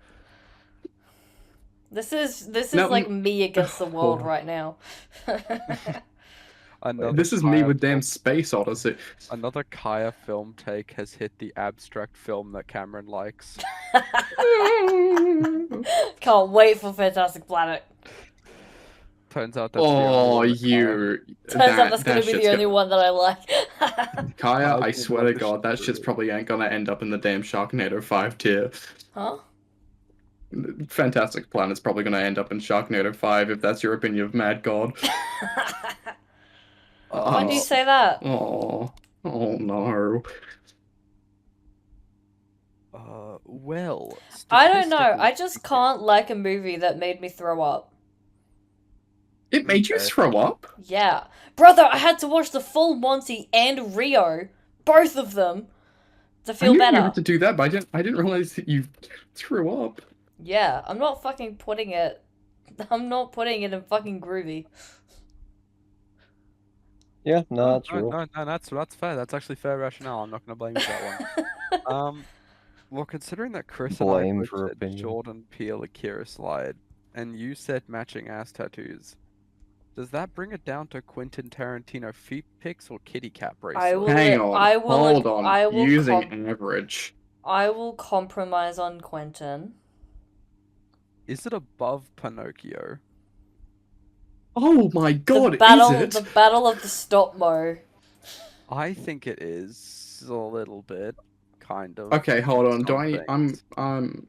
This is No, like me against the world oh. right now. This is me with damn Space Odyssey. Another Kaya film take has hit the abstract film that Cameron likes. Can't wait for Fantastic Planet. Turns out that's the Oh, only one that you. Turns out that's gonna be shit's the only one that I like. Kaya, I I swear to didn't God, that shit's probably ain't gonna end up in the damn Sharknado 5 tier. Huh? Fantastic Planet's probably gonna end up in Sharknado 5 if that's your opinion of Mad God. Why do you say that? Oh no. Well, I don't know. statistically I just can't like a movie that made me throw up. It made you Okay. throw up? Yeah. Brother, I had to watch the full Monty and Rio. Both of them. To I feel knew better. you had to do that, but I didn't realize that you threw up. Yeah, I'm not fucking putting it. I'm not putting it in fucking groovy. Yeah, no, that's no, real. no, that's fair. That's actually fair rationale. I'm not gonna blame you for that one. Well, considering that Chris and I Blame both for said opinion. Jordan Peele Akira Slide, and you said matching ass tattoos, does that bring it down to Quentin Tarantino feet pics or kitty cat bracelet? Hang on. I will Hold on. I will Using average. I will compromise on Quentin. Is it above Pinocchio? Oh my God, the battle, is it? The battle of the stop mo. I think it is a little bit, kind of. Okay, hold on. Do Some I? things. Hang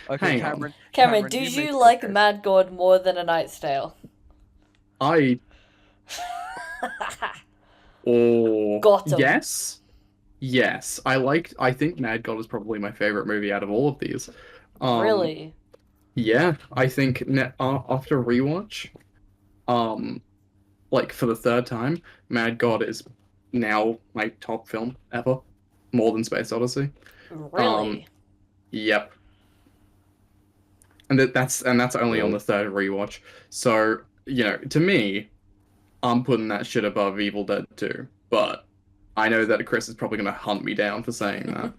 Okay, on. Cameron. Cameron, did make you your like case. Mad God more than A Knight's Tale? Oh, Got 'em. Yes. I think Mad God is probably my favorite movie out of all of these. Really? Yeah, I think after rewatch, like for the third time, Mad God is now my top film ever, more than Space Odyssey. Really? Yep. And that's only on the third rewatch. So, to me, I'm putting that shit above Evil Dead 2. But I know that Chris is probably gonna hunt me down for saying that.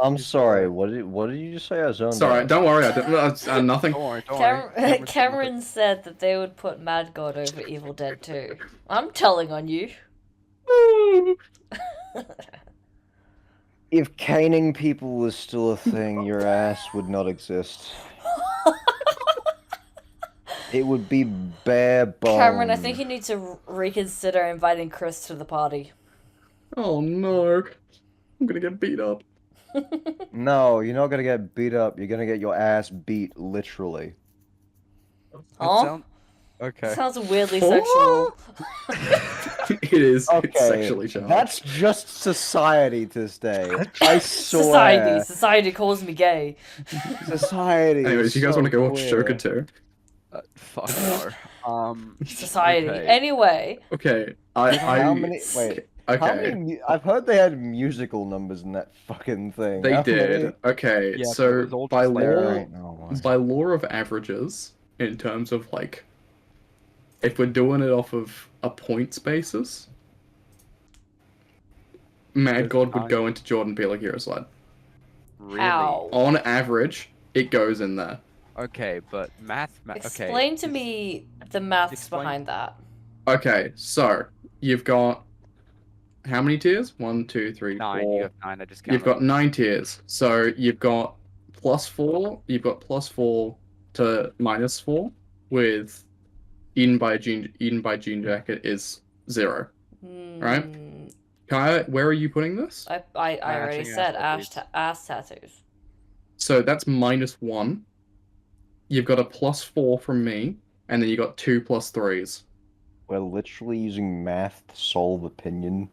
I'm sorry. What did you just say? I zoned Sorry, out. don't worry. I didn't. Nothing. Don't worry, don't worry. Cameron said that they would put Mad God over Evil Dead 2. I'm telling on you. If caning people was still a thing, your ass would not exist. It would be bare bones. Cameron, I think you need to reconsider inviting Chris to the party. Oh no. I'm gonna get beat up. No, you're not gonna get beat up. You're gonna get your ass beat, literally. Huh? Okay. Sounds weirdly sexual. It is. Okay, It's sexually charged. that's just society to stay. I Society. swear. Society calls me gay. Society. Anyways, is you guys want to so go watch Joker queer. 2? Fuck no. Society. Okay. Anyway. Okay, How many? Wait. How Okay, many? I've heard they had musical numbers in that fucking thing. they How did. many? Okay, Yeah, but it so was all just like by law of averages, in terms of like, if we're doing it off of a points basis, Mad There's God would nine. go into Jordan Peele a Hero Slide. Really? How? On average, it goes in there. Okay, but math. Okay. Explain to me the maths Explain- behind that. Okay, so you've got how many tiers? 1, 2, 3, 9. 4. You have 9. I just counted. You've got 9 tiers. So you've got +4. You've got +4 to -4. With Eaten by Jean Jacket is 0. Right? Hmm, Kaya, where are you putting this? I already Matching said ass tattoos. ass tattoos. So that's -1. You've got a +4 from me, and then you got 2 +3s. We're literally using math to solve opinion.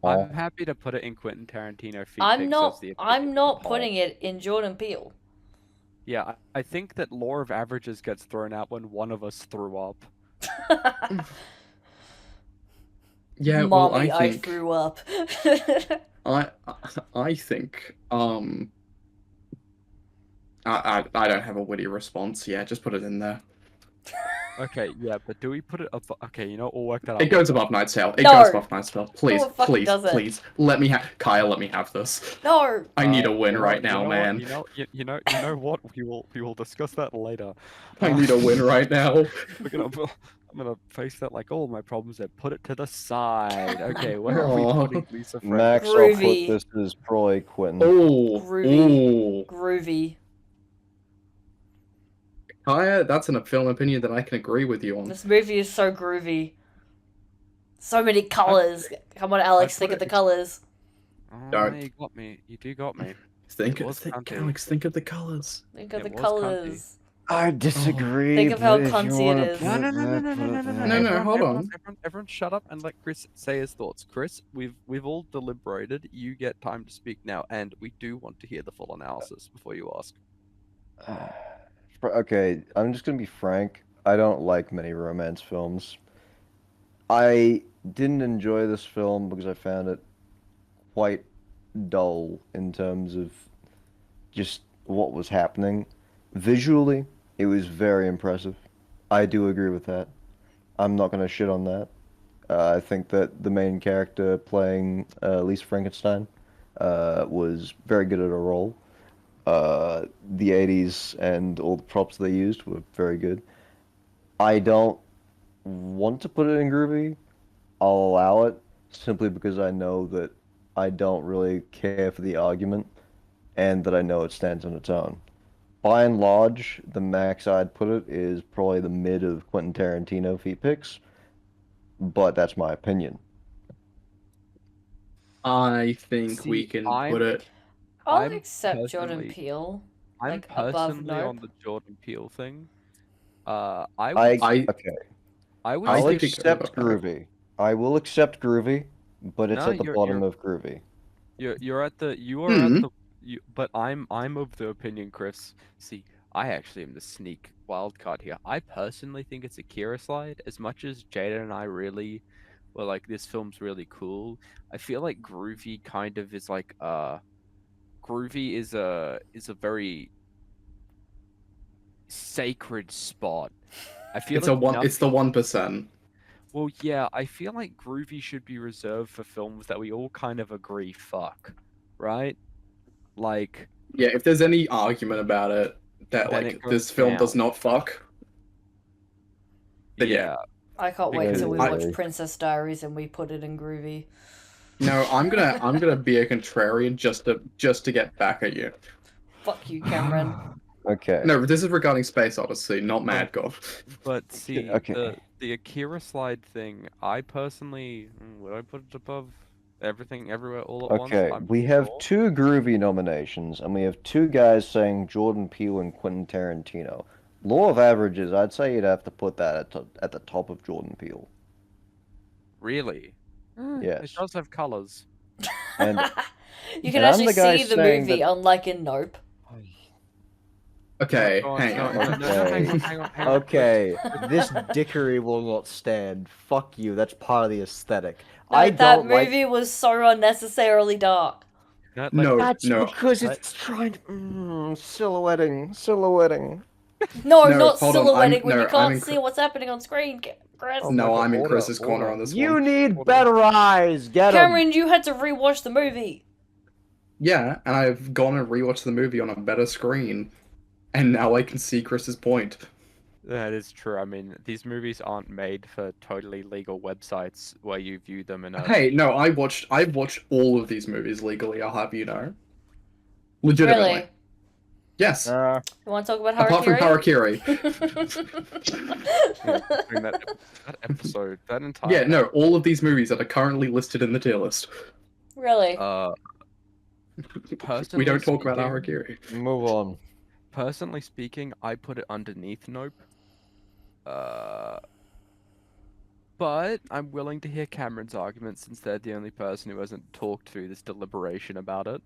I'm happy to put it in Quentin Tarantino feed I'm pics not. as the opinion I'm of not the putting poll. it in Jordan Peele. Yeah, I think that law of averages gets thrown out when one of us threw up. Yeah, well, Mommy, I think threw up. I think I don't have a witty response. Yeah, just put it in there. Okay, yeah, but do we put it up? Okay, you know, we'll work that out. It goes above Night's Tale. It No. goes above Night's Tale. Please, it fucking please, doesn't. please. Let me have Kyle. Let me have this. No. I need a win You know- right now, you know man. What, you know what? We will discuss that later. I need a win right now. I'm gonna face that like all my problems and put it to the side. Okay, where are we Aw. putting Lisa Frank? Max, I'll Groovy. put this as Troy Quentin. Oh, Groovy. ooh. Groovy. Kaya, that's a film opinion that I can agree with you on. This movie is so groovy. So many colors. Come on, Alex, I think put of the it- colors. Oh, Don't. You got me. You do got me. Think, It was cunty. Alex, think of the colors. Think of It the was cunty. colors. I disagree. Think of how but if you cunty it wanna is. put No, that, put it there. No, hold on. Everyone, shut up and let Chris say his thoughts. Chris, we've all deliberated. You get time to speak now, and we do want to hear the full analysis before you ask. Okay, I'm just gonna be frank. I don't like many romance films. I didn't enjoy this film because I found it quite dull in terms of just what was happening. Visually, it was very impressive. I do agree with that. I'm not gonna shit on that. I think that the main character playing Lisa Frankenstein was very good at her role. The 80s and all the props they used were very good. I don't want to put it in groovy. I'll allow it simply because I know that I don't really care for the argument and that I know it stands on its own. By and large, the max I'd put it is probably the mid of Quentin Tarantino feet picks, but that's my opinion. I think we See, can I'm- put it. I'll I'm accept Jordan personally- Peele. I'm Like, above personally on Nope. the Jordan Peele thing. I I okay. I would I I'll think say it goes accept above. groovy. I will accept groovy, but it's No, at the you're- bottom you're- of groovy. you are at the but I'm of the opinion, Chris. See, I actually am the sneak wild card here. I personally think it's a Kira slide. As much as Jada and I really were like, this film's really cool. I feel like groovy kind of is like groovy is a very sacred spot. I feel It's like a one. nothing- It's the 1%. Well, yeah, I feel like groovy should be reserved for films that we all kind of agree fuck, right? Like, Yeah, if there's any argument about it that Then like it goes this film does down. not fuck, But yeah. I can't wait till we Because watch Princess Diaries and we put it in groovy. no, I'm gonna be a contrarian just to get back at you. Fuck you, Cameron. Okay. No, this is regarding Space Odyssey, not Mad God. but see, okay. the Akira slide thing, I personally would I put it above everything, everywhere, all at once? Okay, I'm we have sure. two groovy nominations, and we have two guys saying Jordan Peele and Quentin Tarantino. Law of averages, I'd say you'd have to put that at the top of Jordan Peele. Really? It Yes. does have colors. And You can and I'm actually the guy see the saying movie, that. unlike in Nope. Okay, No, hang no, on. no, no, no, hang on, hang on, hang on. Okay, this dickery will not stand. Fuck you. That's part of the aesthetic. No, I that don't like. movie was so unnecessarily dark. No, No, That's no, because let- it's trying to silhouetting. No, no. not Hold on. silhouetting when you I'm can't in. see what's happening on screen, Chris. Oh No, my God, I'm in order, Chris's corner order. on this You one. need Hold on. better eyes. Get 'em. Cameron, you had to rewatch the movie. Yeah, and I've gone and rewatched the movie on a better screen, and now I can see Chris's point. That is true. I mean, these movies aren't made for totally legal websites where you view them in a. Hey, no, I've watched all of these movies legally. I'll have you know, legitimately. Really? Yes, You want to talk about apart from Harakiri? Harakiri. During that episode, that entire. Yeah, no, all of these movies that are currently listed in the tier list. Really? Personally We don't talk about speaking- Harakiri. Move on. Personally speaking, I put it underneath Nope. But I'm willing to hear Cameron's argument since they're the only person who hasn't talked through this deliberation about it.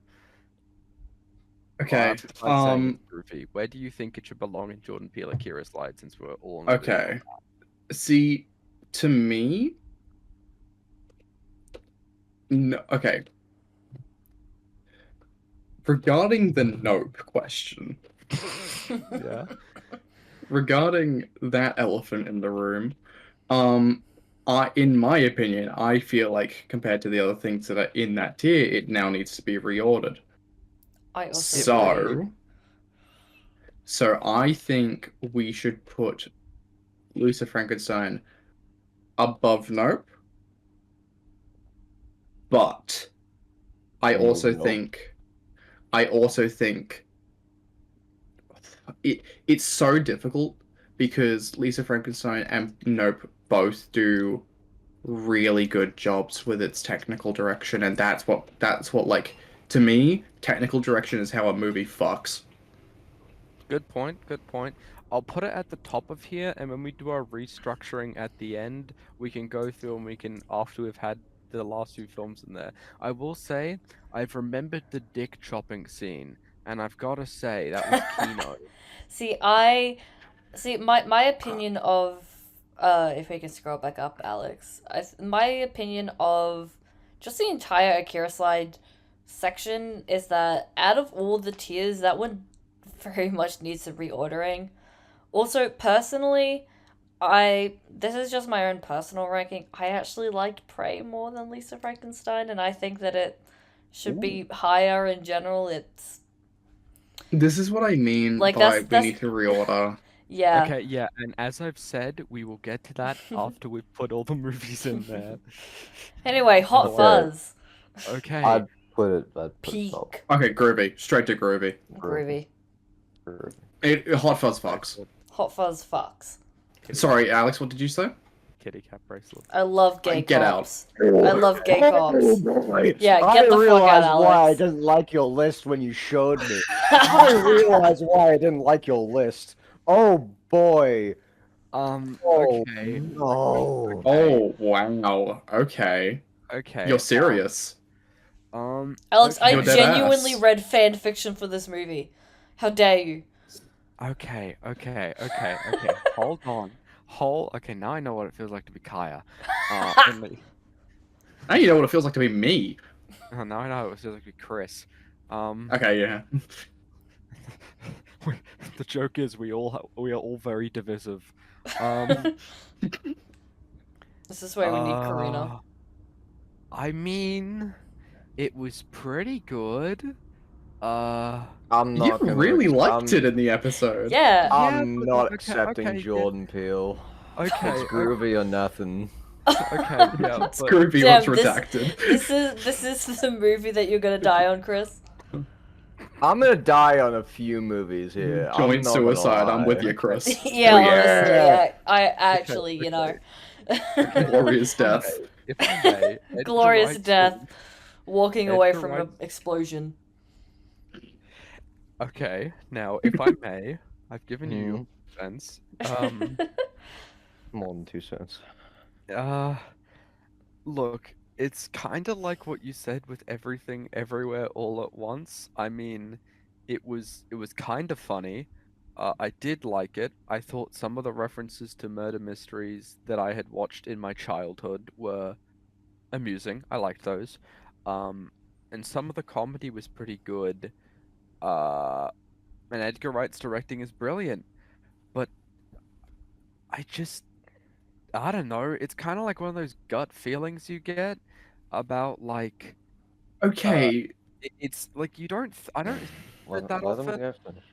Okay, Besides saying it's groovy, where do you think it should belong in Jordan Peele Akira slide since we're all in agreement okay. on that? See, to me, no, okay. Regarding the nope question, Yeah. regarding that elephant in the room, in my opinion, I feel like compared to the other things that are in that tier, it now needs to be reordered. I also agree. So I think we should put Lisa Frankenstein above Nope, but I also Nope. think it's so difficult because Lisa Frankenstein and Nope both do really good jobs with its technical direction, and that's what like, to me, technical direction is how a movie fucks. Good point, good point. I'll put it at the top of here, and when we do our restructuring at the end, we can go through and we can, after we've had the last few films in there. I will say, I've remembered the dick chopping scene, and I've got to say, that was Kino. My opinion of if we can scroll back up, Alex. My opinion of just the entire Akira slide section is that out of all the tiers, that one very much needs some reordering. Also, personally, this is just my own personal ranking. I actually liked Prey more than Lisa Frankenstein, and I think that it should be higher in general. It's This is what I mean Like, by that's- we need to reorder. yeah. Okay, yeah, and as I've said, we will get to that after we've put all the movies in there. Anyway, Hot Okay. Fuzz, Okay. I'd put it top. peak, Okay, groovy, straight to groovy. groovy. Hot Fuzz fucks. Hot Fuzz fucks. Sorry, Alex, what did you say? Kitty cat bracelet. I love gay Get cops. I love gay cops. Yeah, I get the fuck realized out, why I Alex. didn't like your list when you showed me. I realized why I didn't like your list. Oh boy. Oh Okay. no. Oh, wow. Okay. Okay. You're serious. Alex, okay. I You're dead genuinely ass. read fan fiction for this movie. How dare you? Okay. Hold on. Okay, now I know what it feels like to be Kaya. Now you know what it feels like to be me. Now I know what it feels like to be Chris. Okay, yeah. The joke is we are all very divisive. This is where we need Karina. I mean, it was pretty good. I'm You not gonna really liked I'm- it in the episode. Yeah. I'm but not okay, accepting okay, yeah. Jordan Peele. Okay. It's groovy or nothing. Okay. Yeah. But, Groovy Damn, was redacted. This is the movie that you're gonna die on, Chris. I'm gonna die on a few movies here. I'm Joint not gonna suicide, I'm with lie. you, Chris. Yeah, honestly, Yeah. I actually, you know, Glorious death. if I may, Edgar glorious Wright's death, film- walking away Edgar from an Wright- explosion. Okay, now if I may, I've given you cents. More than 2 cents. Uh, Look, it's kind of like what you said with everything, everywhere, all at once. I mean, it was kind of funny. I did like it. I thought some of the references to murder mysteries that I had watched in my childhood were amusing. I liked those. Um, and some of the comedy was pretty good. Uh, and Edgar Wright's directing is brilliant. But I just, I don't know. It's kind of like one of those gut feelings you get about like, uh, Okay, it's like you don't. I don't think of it that Let them often. go finish.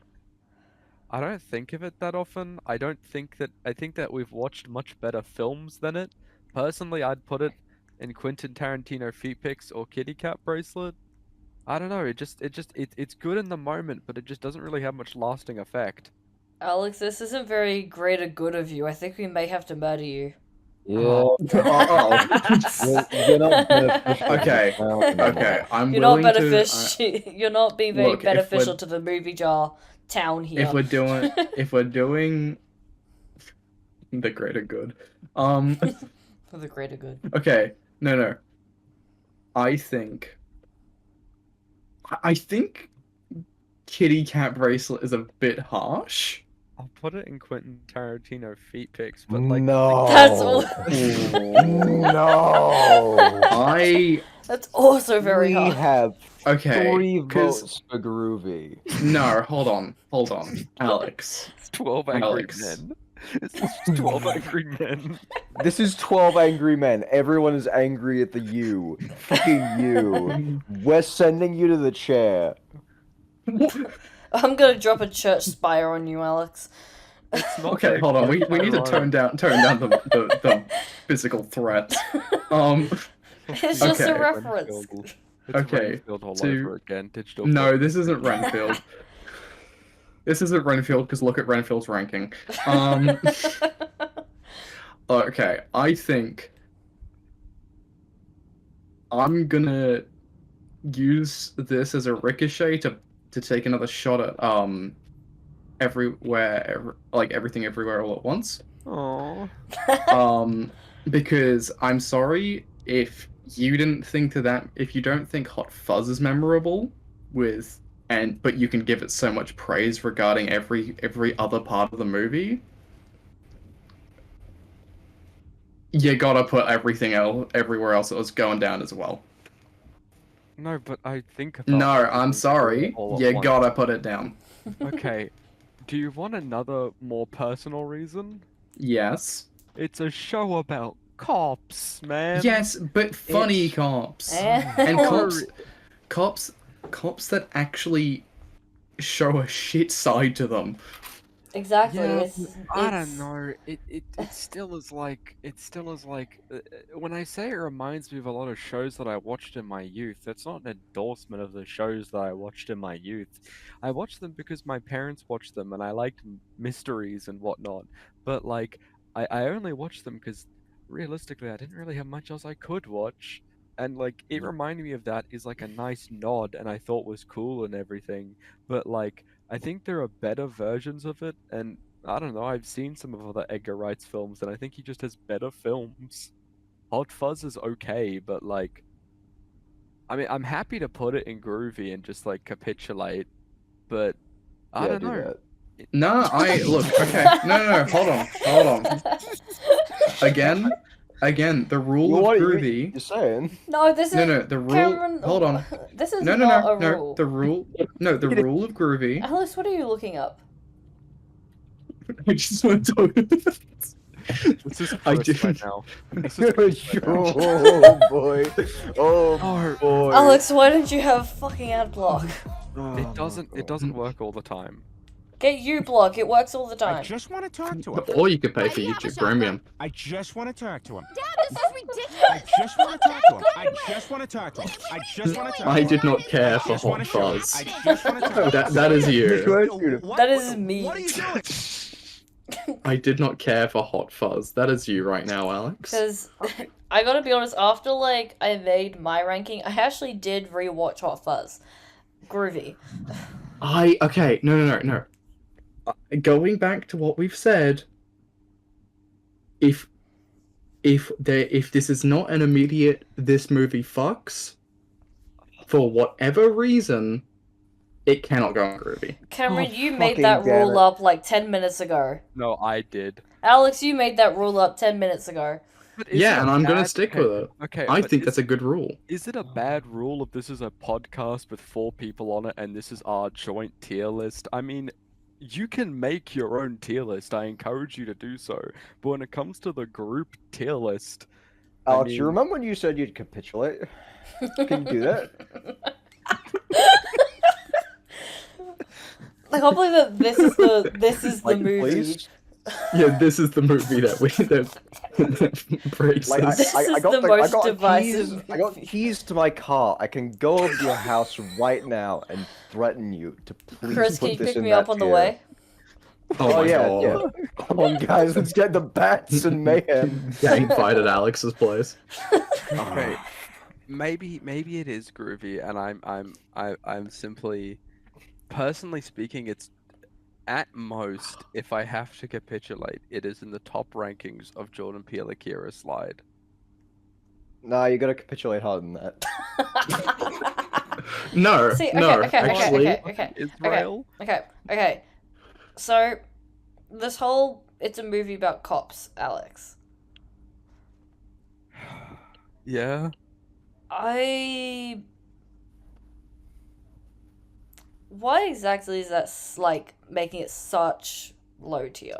I don't think of it that often. I don't think that. I think that we've watched much better films than it. Personally, I'd put it in Quentin Tarantino Feet Pics or Kitty Cat Bracelet. I don't know. It's good in the moment, but it just doesn't really have much lasting effect. Alex, this isn't very greater good of you. I think we may have to murder you. Yeah. Oh. You're not beneficial. okay, okay. I'm You're not willing to. beneficial. You're not being very Look, if we're- beneficial to the MovieJar town here. if we're doing the greater good, For the greater good. okay, no. I think Kitty Cat Bracelet is a bit harsh. I'll put it in Quentin Tarantino Feet Pics, but like No. That's all. No. That's also very We hard. have Okay, 3 'cause- votes for Groovy. No, hold on, Alex. it's 12 Angry Alex. Men. It's just 12 Angry Men. This is 12 Angry Men. Everyone is angry at the you. Fucking you. We're sending you to the chair. I'm gonna drop a church spire on you, Alex. It's not Okay, very hold on. We clever, need to right? tone down the physical threat. It's just Okay. a reference. Renfield. It's Okay, Renfield all to- over again. Digital. No, footprint. this isn't Renfield. This isn't Renfield because look at Renfield's ranking. Okay, I think I'm gonna use this as a ricochet to take another shot at everything everywhere all at once. Aw. Because I'm sorry if you didn't think if you don't think Hot Fuzz is memorable but you can give it so much praise regarding every other part of the movie. You gotta put everything else everywhere else that was going down as well. No, but I think about No, everything I'm sorry. all at You once. gotta put it down. Okay. Do you want another more personal reason? Yes. It's a show about cops, man. Yes, but funny cops. And cops that actually show a shit side to them. Exactly. Yeah, It's, I it's- don't know. It still is like when I say it reminds me of a lot of shows that I watched in my youth. That's not an endorsement of the shows that I watched in my youth. I watched them because my parents watched them and I liked mysteries and whatnot. But like I only watched them because realistically I didn't really have much else I could watch. And like it reminded me of that is like a nice nod and I thought was cool and everything. But like I think there are better versions of it, and I don't know, I've seen some of other Edgar Wright's films, and I think he just has better films. Hot Fuzz is okay, but like, I mean, I'm happy to put it in Groovy and just like capitulate, but I Yeah, don't do know. that. No, look, okay. No, hold on. Again, the rule of Groovy. You're saying? No, this is No, the rule. Cameron, Hold on. This is No, not a rule. the rule. No, the rule of Groovy. Alice, what are you looking up? I just want to talk. This is I Chris right didn't- now. This is Chris right now. Oh boy. Oh Oh, boy. Alex, why don't you have fucking ad block? it doesn't work all the time. Get you block. It works all the I time. just want to talk to him. Or you could pay for YouTube Premium. I just want to talk to him. Dad, this is ridiculous. I just want to talk to him. I just want to talk to him. I just want to talk to him. I did not care for Just wanna Hot show him. Fuzz. I just want to talk to him. That is you. That is me. What are you doing? I did not care for Hot Fuzz. That is you right now, Alex. Because I gotta be honest, after like I made my ranking, I actually did rewatch Hot Fuzz. Groovy. Okay, no. going back to what we've said, if if this is not an immediate this movie fucks for whatever reason, it cannot go on Groovy. Cameron, Oh, you made fucking that damn rule it. up like 10 minutes ago. No, I did. Alex, you made that rule up 10 minutes ago. But is it Yeah, a and I'm gonna bad- stick okay, with it. Okay, I but think that's a good rule. is it a bad rule if this is a podcast with 4 people on it and this is our joint tier list? I mean, you can make your own tier list. I encourage you to do so. But when it comes to the group tier list, Alex, I you mean, remember when you said you'd capitulate? Can you do that? I can't believe that this is the Like, movie. please? Yeah, this is the movie that breaks Like, this. This is the most divisive I got movie. keys to my car. I can go over to your house right now and threaten you to please Chris, put can you this pick in me that up on the tier. way? Oh my yeah, god. yeah. Come on, guys, let's get the bats and mayhem. Gang fight at Alex's place. okay, maybe it is groovy, and I'm simply, personally speaking, it's at most, if I have to capitulate, it is in the top rankings of Jordan Peele Akira Slide. Nah, you gotta capitulate harder than that. No, See, no, okay, actually, okay. Israel. Okay. So, this whole it's a movie about cops, Alex. Yeah. Why exactly is that like making it such low tier?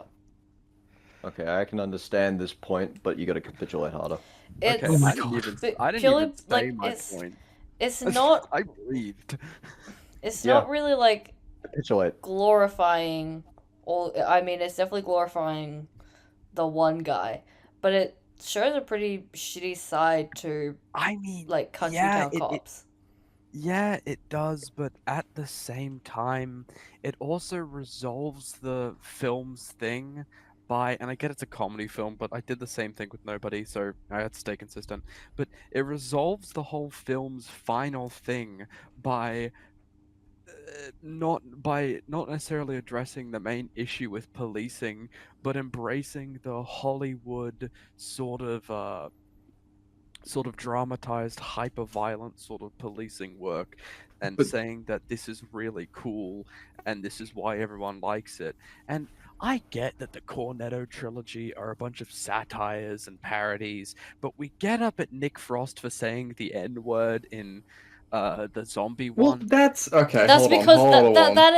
Okay, I can understand this point, but you gotta capitulate harder. It's Okay, my I didn't God. even, but I didn't purely, even say like, my it's- point. it's not I breathed. it's Yeah. not really like Capitulate. glorifying I mean it's definitely glorifying the one guy, but it shows a pretty shitty side to I mean, like country yeah, town cops. yeah, it does, but at the same time, it also resolves the film's thing by, and I get it's a comedy film, but I did the same thing with Nobody, so I had to stay consistent. But it resolves the whole film's final thing by not necessarily addressing the main issue with policing, but embracing the Hollywood sort of dramatized, hyper-violent sort of policing work, and But- saying that this is really cool and this is why everyone likes it. And I get that the Cornetto trilogy are a bunch of satires and parodies, but we get up at Nick Frost for saying the N-word in the zombie Well, one. that's okay. That's hold because on, hold on. that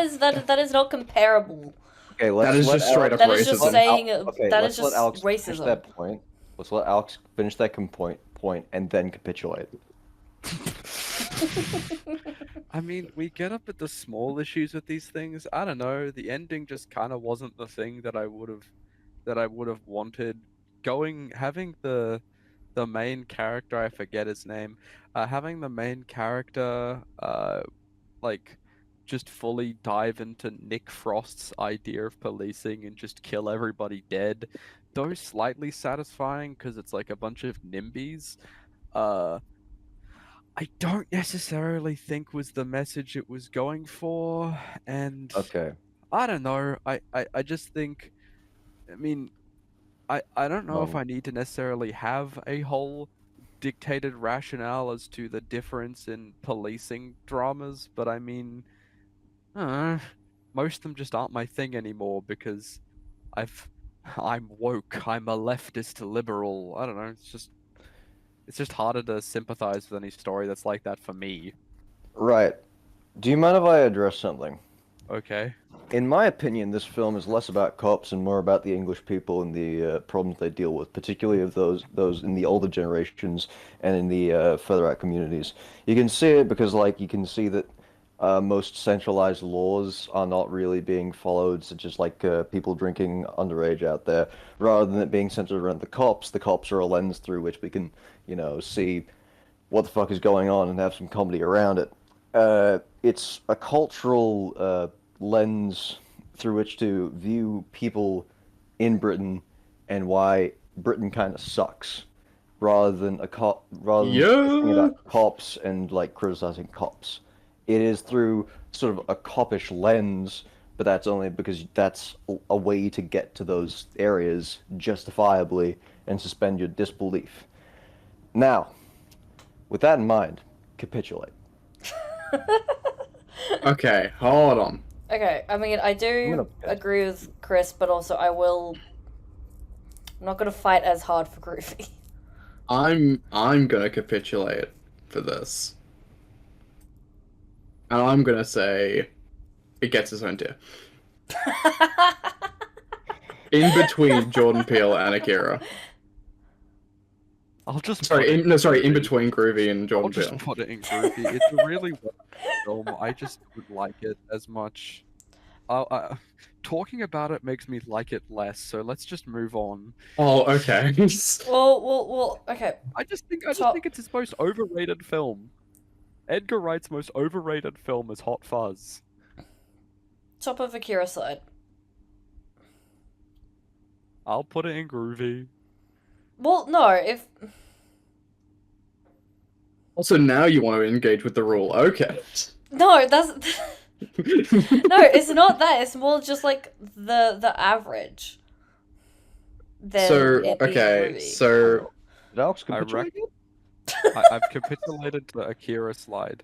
is not comparable. Okay, let's That is let just straight up That is just racism. saying that let's is let just Alex finish racism. that point. Let's let Alex finish that point and then capitulate. I mean, we get up at the small issues with these things. I don't know. The ending just kind of wasn't the thing that I would have wanted. Having the main character, I forget his name, having the main character like just fully dive into Nick Frost's idea of policing and just kill everybody dead, though slightly satisfying because it's like a bunch of NIMBYs. I don't necessarily think was the message it was going for, and Okay. I don't know. I just think, I mean, I don't know if I need to necessarily have a whole dictated rationale as to the difference in policing dramas, but I mean, most of them just aren't my thing anymore because I'm woke. I'm a leftist liberal. I don't know. It's just harder to sympathize with any story that's like that for me. Right. Do you mind if I address something? Okay. In my opinion, this film is less about cops and more about the English people and the problems they deal with, particularly of those in the older generations and in the further out communities. You can see it because, like, you can see that most centralized laws are not really being followed, such as like people drinking underage out there. Rather than it being centered around the cops are a lens through which we can, see what the fuck is going on and have some comedy around it. It's a cultural lens through which to view people in Britain and why Britain kind of sucks, rather than thinking about cops and like criticizing cops. It is through sort of a coppish lens but that's only because that's a way to get to those areas justifiably and suspend your disbelief. Now, with that in mind, capitulate. Okay, hold on. Okay, I mean, I do agree with Chris, but also I'm not gonna fight as hard for Groovy. I'm gonna capitulate for this. And I'm gonna say it gets its own tier. In between Jordan Peele and Akira. I'll just Sorry, in between Groovy and I'll Jordan just Peele. put it in Groovy. It's a really well film. I just don't like it as much. Talking about it makes me like it less, so let's just move on. Oh, okay. Well, okay. I just think it's his most overrated film. Edgar Wright's most overrated film is Hot Fuzz. Top of Akira side. I'll put it in Groovy. Well, no, if... Also, now you want to engage with the rule. Okay. No, that's... No, it's not that. It's more just like the average. So, okay, so... Did Alex capitulate? I've capitulated to the Akira slide.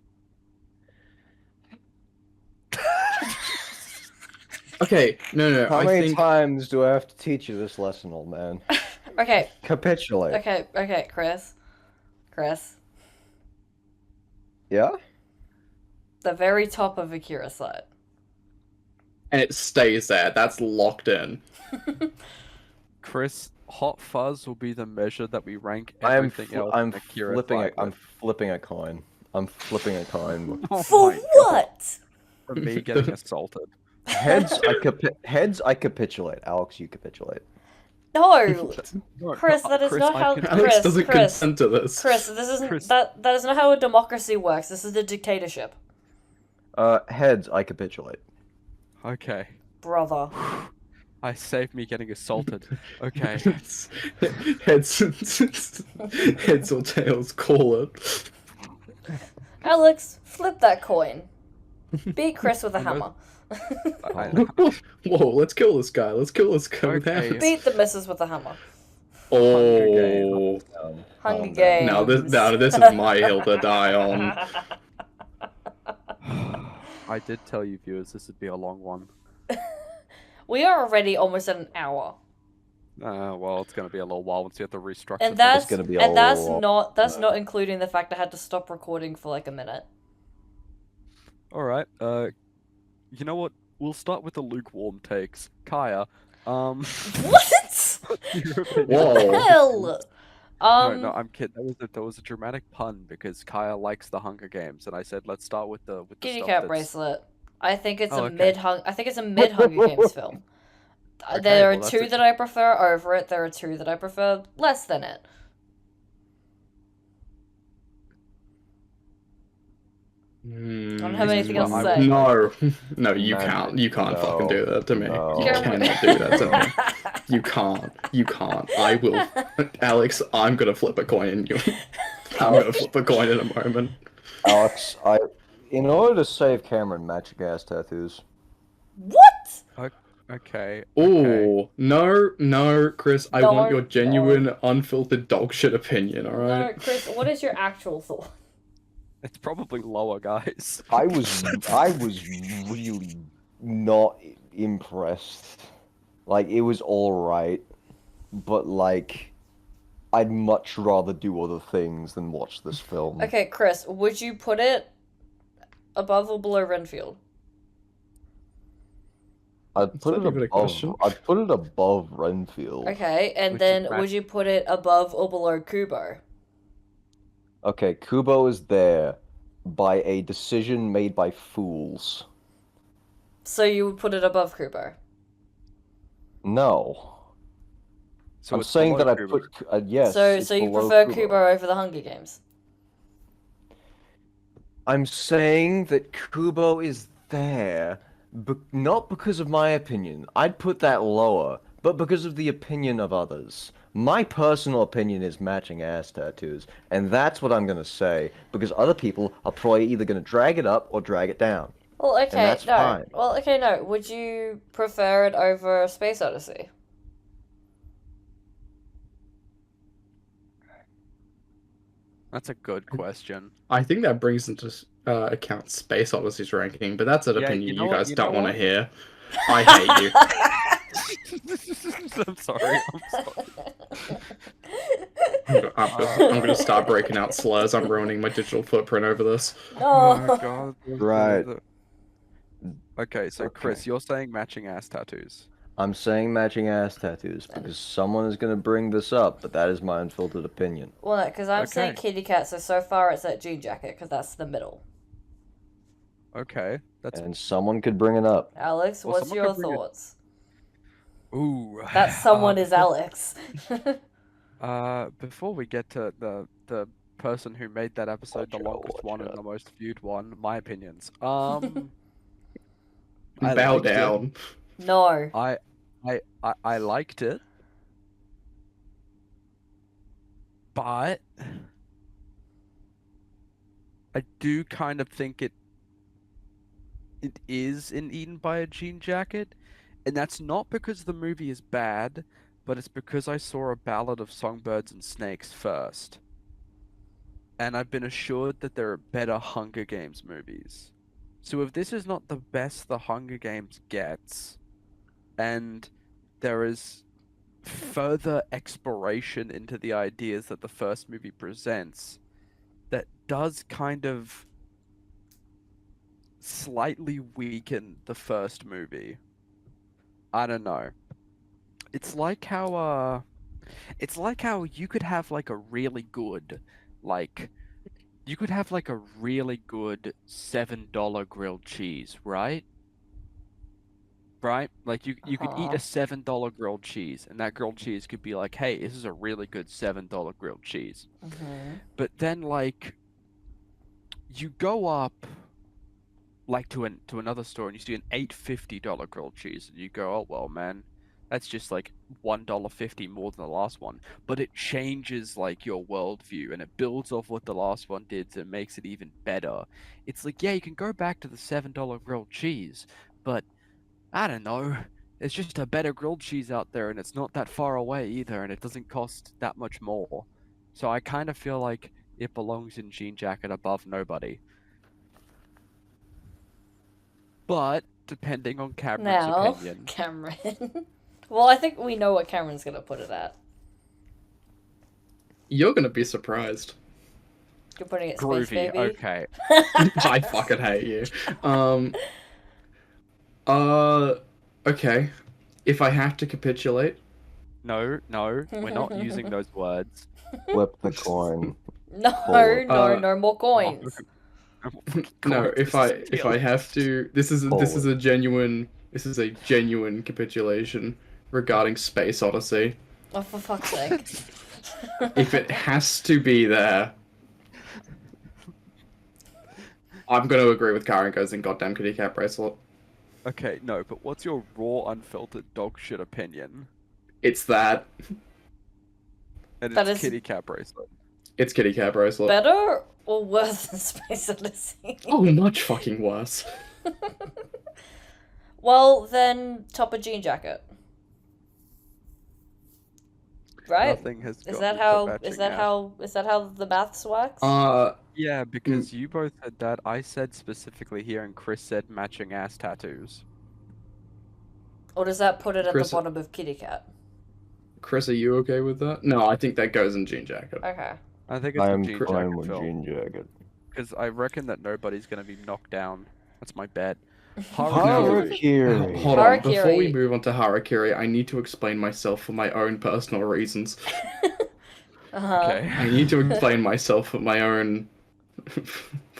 Okay, no, How I many think... times do I have to teach you this lesson, old man? Okay. Capitulate. Okay, Chris. Yeah? The very top of Akira slide. And it stays there. That's locked in. Chris, Hot Fuzz will be the measure that we rank I'm everything else. I'm in Akira flipping slide I'm with. flipping a coin. I'm flipping a coin. Oh For my God. what? For me getting assaulted. Heads, I capitulate. Alex, you capitulate. No, No, Chris, that is Chris, not I how. can- Alex doesn't Chris, consent to this. Chris, this isn't Chris. that is not how a democracy works. This is a dictatorship, Heads, I capitulate. Okay. brother. I saved me getting assaulted. Okay. Heads or tails, call it. Alex, flip that coin. Beat Chris with a hammer. Whoa, let's kill this guy. Let's kill this guy with Okay. hands. Beat the missus with a hammer. Oh, Hunger Games. now this is my hill to die on. I did tell you, viewers, this would be a long one. We are already almost at an hour, Well, it's gonna be a little while once you have to restructure. and things. that's gonna be that's all- not including the fact I had to stop recording for like a minute. All right. You know what? We'll start with the lukewarm takes. Kaya. What? Your opinion. Whoa. Hell. No, I'm kidding. That was a dramatic pun because Kaya likes the Hunger Games, and I said let's start with the Kitty stuff cat that's- bracelet. I think it's Oh, a okay. I think it's a mid Hunger Games film. Okay, There are well, that's two a- that I prefer over it. There are two that I prefer less than it. I don't have anything else to say. No, no, you No, can't. You can't no, fucking do that to me. no. You cannot do that to me. You can't. You can't. I will. Alex, I'm gonna flip a coin in you. I'm gonna flip a coin in a moment. Alex, in order to save Cameron, matching ass tattoos. What? Okay. Oh, no, Chris, I want your No. genuine, unfiltered dog shit opinion, No, alright? Chris, what is your actual thought? It's probably lower, guys. I was really not impressed. Like, it was alright, but like, I'd much rather do other things than watch this film. Okay, Chris, would you put it above or below Renfield? I'd put Is it that even a above. question? I'd put it above Renfield. Okay, and Would you then match- would you put it above or below Kubo? Okay, Kubo is there by a decision made by fools. So you would put it above Kubo. No, So I'm it's saying that below I Kubo. put yes. So it's you below prefer Kubo over the Hunger Games? I'm saying that Kubo is there, not because of my opinion. I'd put that lower, but because of the opinion of others. My personal opinion is matching ass tattoos, and that's what I'm gonna say, because other people are probably either gonna drag it up or drag it down. Well, okay, that's no. fine. Well, okay, no. Would you prefer it over Space Odyssey? That's a good question. I think that brings into account Space Odyssey's ranking, but that's an Yeah, opinion you know you what? guys You don't know want to what? hear. I hate you. I'm sorry. I'm sorry. I'm gonna start breaking out slurs. I'm ruining my digital footprint over this. Oh No. God. Right. Okay, so Chris, Okay. you're saying matching ass tattoos. I'm saying matching ass tattoos because someone is going to bring this up, but that is my unfiltered opinion. Well, no, because I'm saying Okay. kitty cat, so far it's that jean jacket, because that's the middle. Okay, that's And someone could bring it up. Alex, Well, what's someone your could bring it- thoughts? ooh. That someone is before, Alex. before we get to the person who made that episode the Watch out, longest watch one and out. the most viewed one, my opinions. I Bow liked it. down. No. I liked it, but I do kind of think it is an Eaten by a Jean Jacket, and that's not because the movie is bad, but it's because I saw A Ballad of Songbirds and Snakes first. And I've been assured that there are better Hunger Games movies. So if this is not the best the Hunger Games gets, and there is further exploration into the ideas that the first movie presents, that does kind of slightly weaken the first movie. I don't know. It's like how you could have like a really good $7 grilled cheese, right? Right? Like you could eat a $7 grilled cheese, and that grilled cheese could be like, hey, this is a really good $7 grilled cheese. But then like you go up like to another store and you see an $8.50 grilled cheese, and you go, oh well, man, that's just like $1.50 more than the last one. But it changes like your worldview, and it builds off what the last one did and makes it even better. It's like, yeah, you can go back to the $7 grilled cheese, but I don't know. It's just a better grilled cheese out there, and it's not that far away either, and it doesn't cost that much more. So I kind of feel like it belongs in Jean Jacket above Nobody. But depending on Cameron's Now, opinion, Cameron. Well, I think we know what Cameron's gonna put it at. You're gonna be surprised. You're putting it Space groovy. Baby. Okay. I fucking hate you. Okay. If I have to capitulate, No, we're not using those words. Flip the coin. No, Forward. no more coins. no. If I have to, this is a genuine capitulation regarding Space Odyssey. Oh, for fuck's sake. If it has to be there, I'm gonna agree with Karen goes in goddamn kitty cat bracelet. Okay, no, but what's your raw, unfiltered dog shit opinion? It's that. And That it's is- kitty cat bracelet. It's kitty cat bracelet. Better or worse than Space Odyssey? Oh, much fucking worse. Well, then top a jean jacket. Right? Nothing has Is got that me how? to Is matching that ass. how the maths works? Yeah, because you both said that. I said specifically here, and Chris said matching ass tattoos. Or does that put it at Chris- the bottom of kitty cat? Chris, are you okay with that? No, I think that goes in jean jacket. Okay. I think it's I a am Jean fine Jacket with film. Jean Jacket. Because I reckon that nobody's gonna be knocked down. That's my bet. Harakiri. Hold on, before we Harakiri. move on to Harakiri, I need to explain myself for my own personal reasons. Uh-huh. Okay. I need to explain myself for my own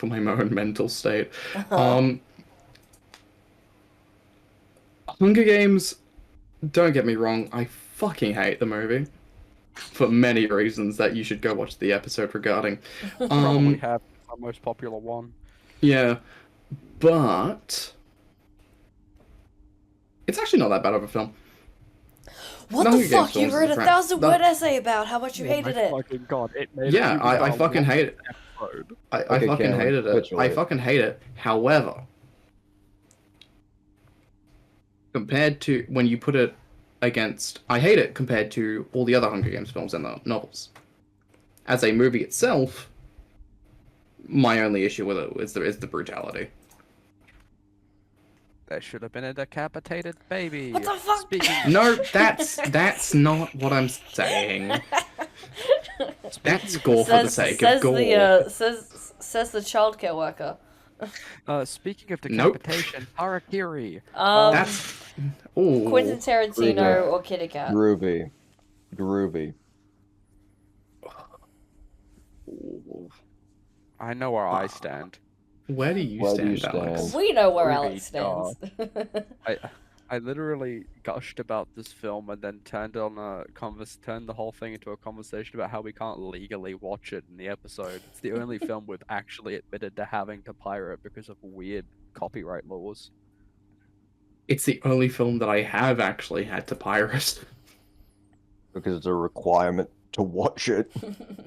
mental state. Hunger Games, don't get me wrong, I fucking hate the movie. For many reasons that you should go watch the episode regarding. Probably have our most popular one. Yeah, but it's actually not that bad of a film. What No, the Hunger Games fuck? You films wrote is a a crap. 1,000-word essay about how much you hated my it. fucking god, it made Yeah, it I fucking hate it. episode. I Okay, fucking Cameron, hated it. I capitulate. fucking hate it. However, compared to when you put it against, I hate it compared to all the other Hunger Games films and the novels. As a movie itself, my only issue with it is the brutality. There should have been a decapitated baby. What the fuck? Speaking, No, that's not what I'm saying. That's gore for the sake of gore. Says the childcare worker. speaking of Nope. decapitation, harakiri. That's ooh. Quentin Tarantino Groovy. or Kitty Cat. Groovy. Groovy. I know where I stand. Where do you Where do you stand, Alex? stand? We know where Groovy Alex stands. I literally gushed about this film and then turned the whole thing into a conversation about how we can't legally watch it in the episode. It's the only film we've actually admitted to having to pirate because of weird copyright laws. It's the only film that I have actually had to pirate. Because it's a requirement to watch it.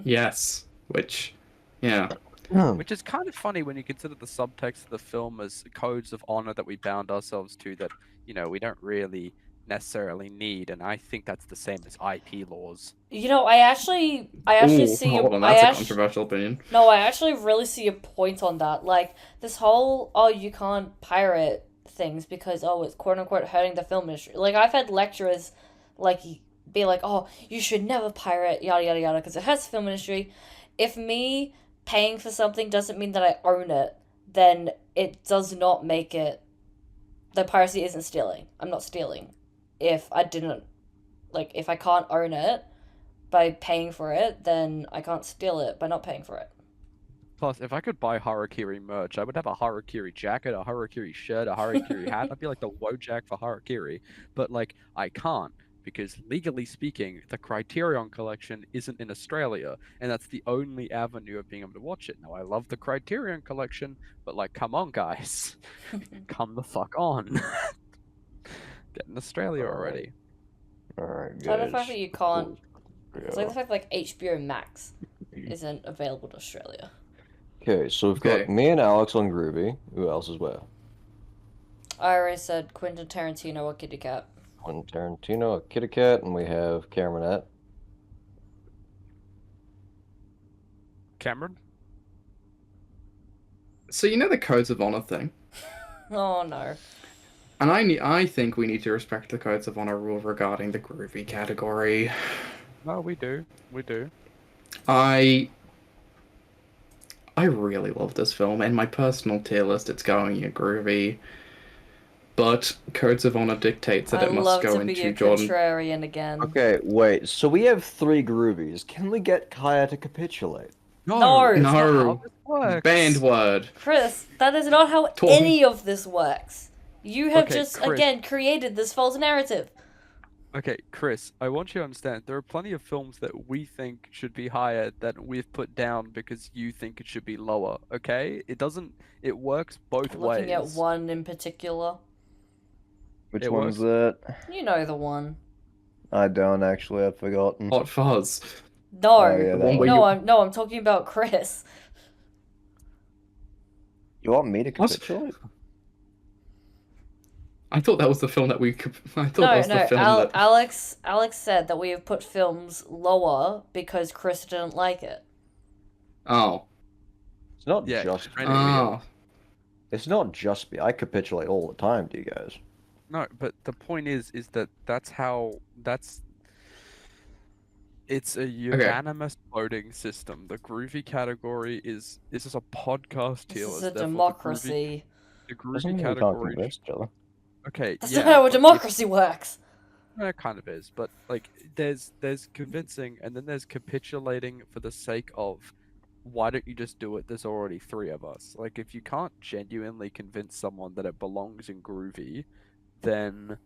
Yes, which, yeah. Which is kind of funny when you consider the subtext of the film as codes of honor that we bound ourselves to that, you know, we don't really necessarily need, and I think that's the same as IP laws. You know, I actually Ooh, see. hold on, that's a controversial opinion. No, I actually really see a point on that. Like this whole you can't pirate things because it's quote unquote hurting the film industry. Like I've had lecturers like be like, oh, you should never pirate yada yada yada because it hurts the film industry. If me paying for something doesn't mean that I own it, then it does not make it. The piracy isn't stealing. I'm not stealing. If I didn't, like, if I can't own it by paying for it, then I can't steal it by not paying for it. Plus, if I could buy Harakiri merch, I would have a Harakiri jacket, a Harakiri shirt, a Harakiri hat. I'd be like the Wojak for Harakiri. But, like, I can't. Because legally speaking, the Criterion Collection isn't in Australia, and that's the only avenue of being able to watch it. Now, I love the Criterion Collection, but like, come on, guys, come the fuck on, get in Australia already. Alright, So the guys. fact that you can't, Yeah. it's like the fact like HBO Max isn't available to Australia. Okay, so we've got Okay. me and Alex on Groovy. Who else is where? I already said Quentin Tarantino or Kitty Cat. Quentin Tarantino, Kitty Cat, and we have Cameronette. Cameron? So you know the codes of honor thing, Oh no. and I think we need to respect the codes of honor rule regarding the groovy category. No, we do. We do. I really love this film, and my personal tier list, it's going in groovy. But Codes of Honor dictates that I it must love go to be into a Jordan. contrarian again. Okay, wait. So we have 3 Groovies. Can we get Kaya to capitulate? No. that's not No. how this works. Banned word. Chris, that is not how Torn. any of this works. You have Okay, just, Chris. again, created this false narrative. Okay, Chris, I want you to understand there are plenty of films that we think should be higher that we've put down because you think it should be lower, okay? It works both ways. Looking at one in particular. Which It one's was- that? You know the one. I don't actually. I've forgotten. Hot Fuzz. No. Oh, yeah, The that one where No, you... I'm talking about Chris. You want me to What? capitulate? I thought that was the film that we... I thought that No, was the no, film that... Alex said that we have put films lower because Chris didn't like it. Oh. It's not Yeah, just. kind of weird. Oh. It's not just me. I capitulate all the time, do you guys? No, but the point is that it's a unanimous voting system. The groovy category is just a podcast tier This is list. a Therefore, democracy. The Doesn't groovy mean we can't category. convince each other. Okay, That's yeah, not how a but democracy works. it kind of is, but like there's convincing and then there's capitulating for the sake of why don't you just do it? There's already 3 of us. Like if you can't genuinely convince someone that it belongs in groovy, then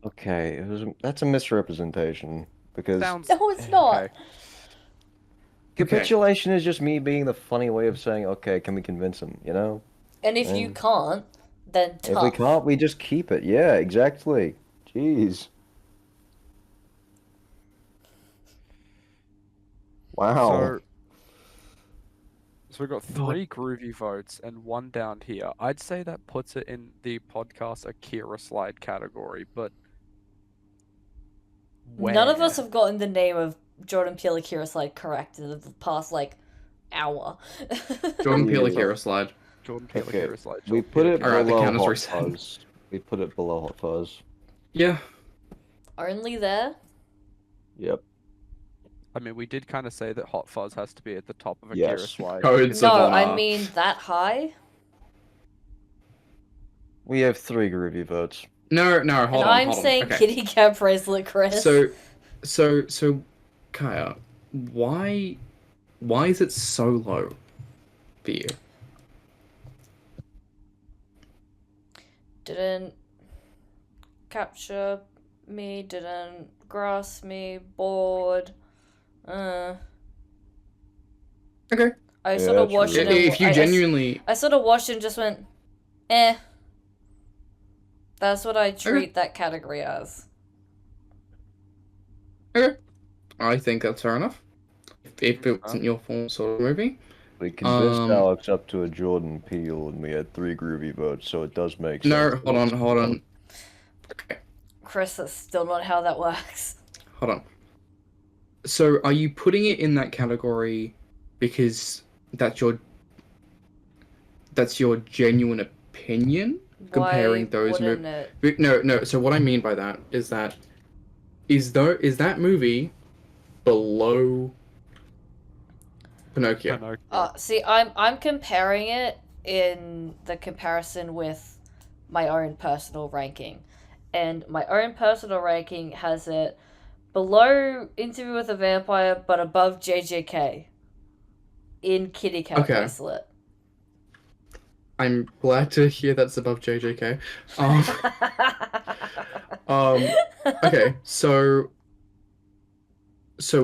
Okay, that's a misrepresentation because sounds No, it's not. okay. capitulation is just me being the funny way of saying, okay, can we convince him? You know, And if you And- can't, then tough. if we can't, we just keep it. Yeah, exactly. Jeez. Wow. So we've got 3 groovy votes and 1 down here. I'd say that puts it in the podcast Akira slide category, but None of us where? have gotten the name of Jordan Peele Akira slide correct in the past, like, hour. Jordan Peele Yeah. Akira slide. Jordan Peele Okay, Akira slide. we Jordan put Peele it Akira Alright, the below count is Hot reset. Fuzz. We put it below Hot Fuzz. Yeah. Only there? Yep. I mean, we did kind of say that Hot Fuzz has to be at the top of Akira Yes. slide. Codes No, of honor. I mean that high? We have 3 groovy votes. No, hold And on, I'm hold on. saying Okay. kitty cat bracelet, Chris. So, Kaya, why is it so low for you? Didn't capture me, didn't grasp me, bored. Okay. I Yeah, sort of that's watched it. really- And, If you genuinely, I sort of watched it and just went, eh. That's what I treat that category as. okay, I think that's fair enough. If it wasn't your fault sort of movie, We convinced Um, Alex up to a Jordan Peele, and we had 3 groovy votes, so it does make sense. no, hold on. Okay, Chris, that's still not how that works. hold on. So, are you putting it in that category because that's your genuine opinion? Comparing Why those wouldn't movies. it? No. So what I mean by that is that is that movie below Pinocchio? Pinocchio. See, I'm comparing it in the comparison with my own personal ranking. And my own personal ranking has it below Interview with a Vampire, but above JJK in Kitty Cat Okay. Bracelet. I'm glad to hear that's above JJK. Okay, so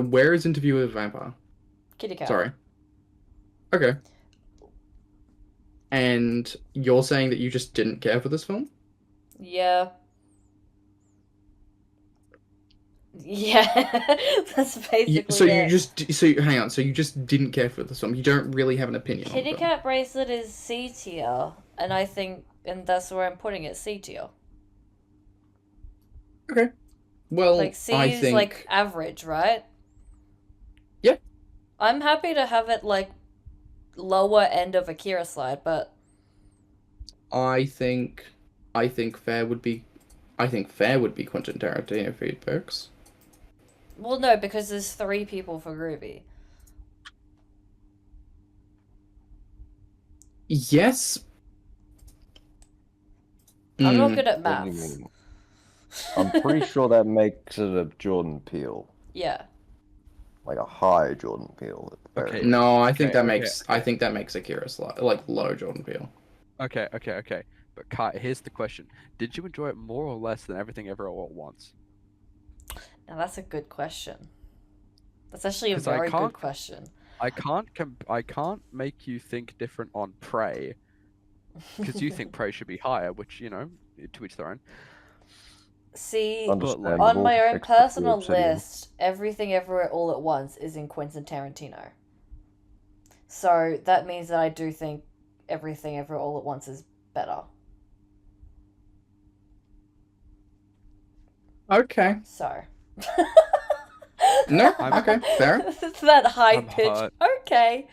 where is Interview with a Vampire? Kitty Cat. Sorry. Okay. And you're saying that you just didn't care for this film? Yeah. Yeah, that's basically it. Hang on. So you just didn't care for this film. You don't really have an opinion on Kitty it. Cat Bracelet is C tier, and that's where I'm putting it, C tier. Okay. Well, Like C I is think like average, right? Yeah. I'm happy to have it like lower end of Akira slide, but I think fair would be Quentin Tarantino for you folks. well, no, because there's 3 people for Groovy. Yes. I'm not Mm, good at What do you maths. mean? I'm pretty sure that makes it a Jordan Peele. Yeah. Like a high Jordan Peele. at the very Okay. least. No, I think Okay, I think that makes Akira like low Jordan Peele. Okay. But Kai, here's the question: did you enjoy it more or less than Everything Ever All at Once? Now that's a good question. That's actually a 'Cause I very good can't- question. I can't make you think different on Prey, because you think Prey should be higher, which, you know, to each their own. See, Understandable. on my own Except for personal Obsidian. list, Everything Everywhere All at Once is in Quentin Tarantino. So that means that I do think Everything Everywhere All at Once is better. Okay. So. No. I'm- Okay. Fair. It's that high I'm pitch. hurt. Okay.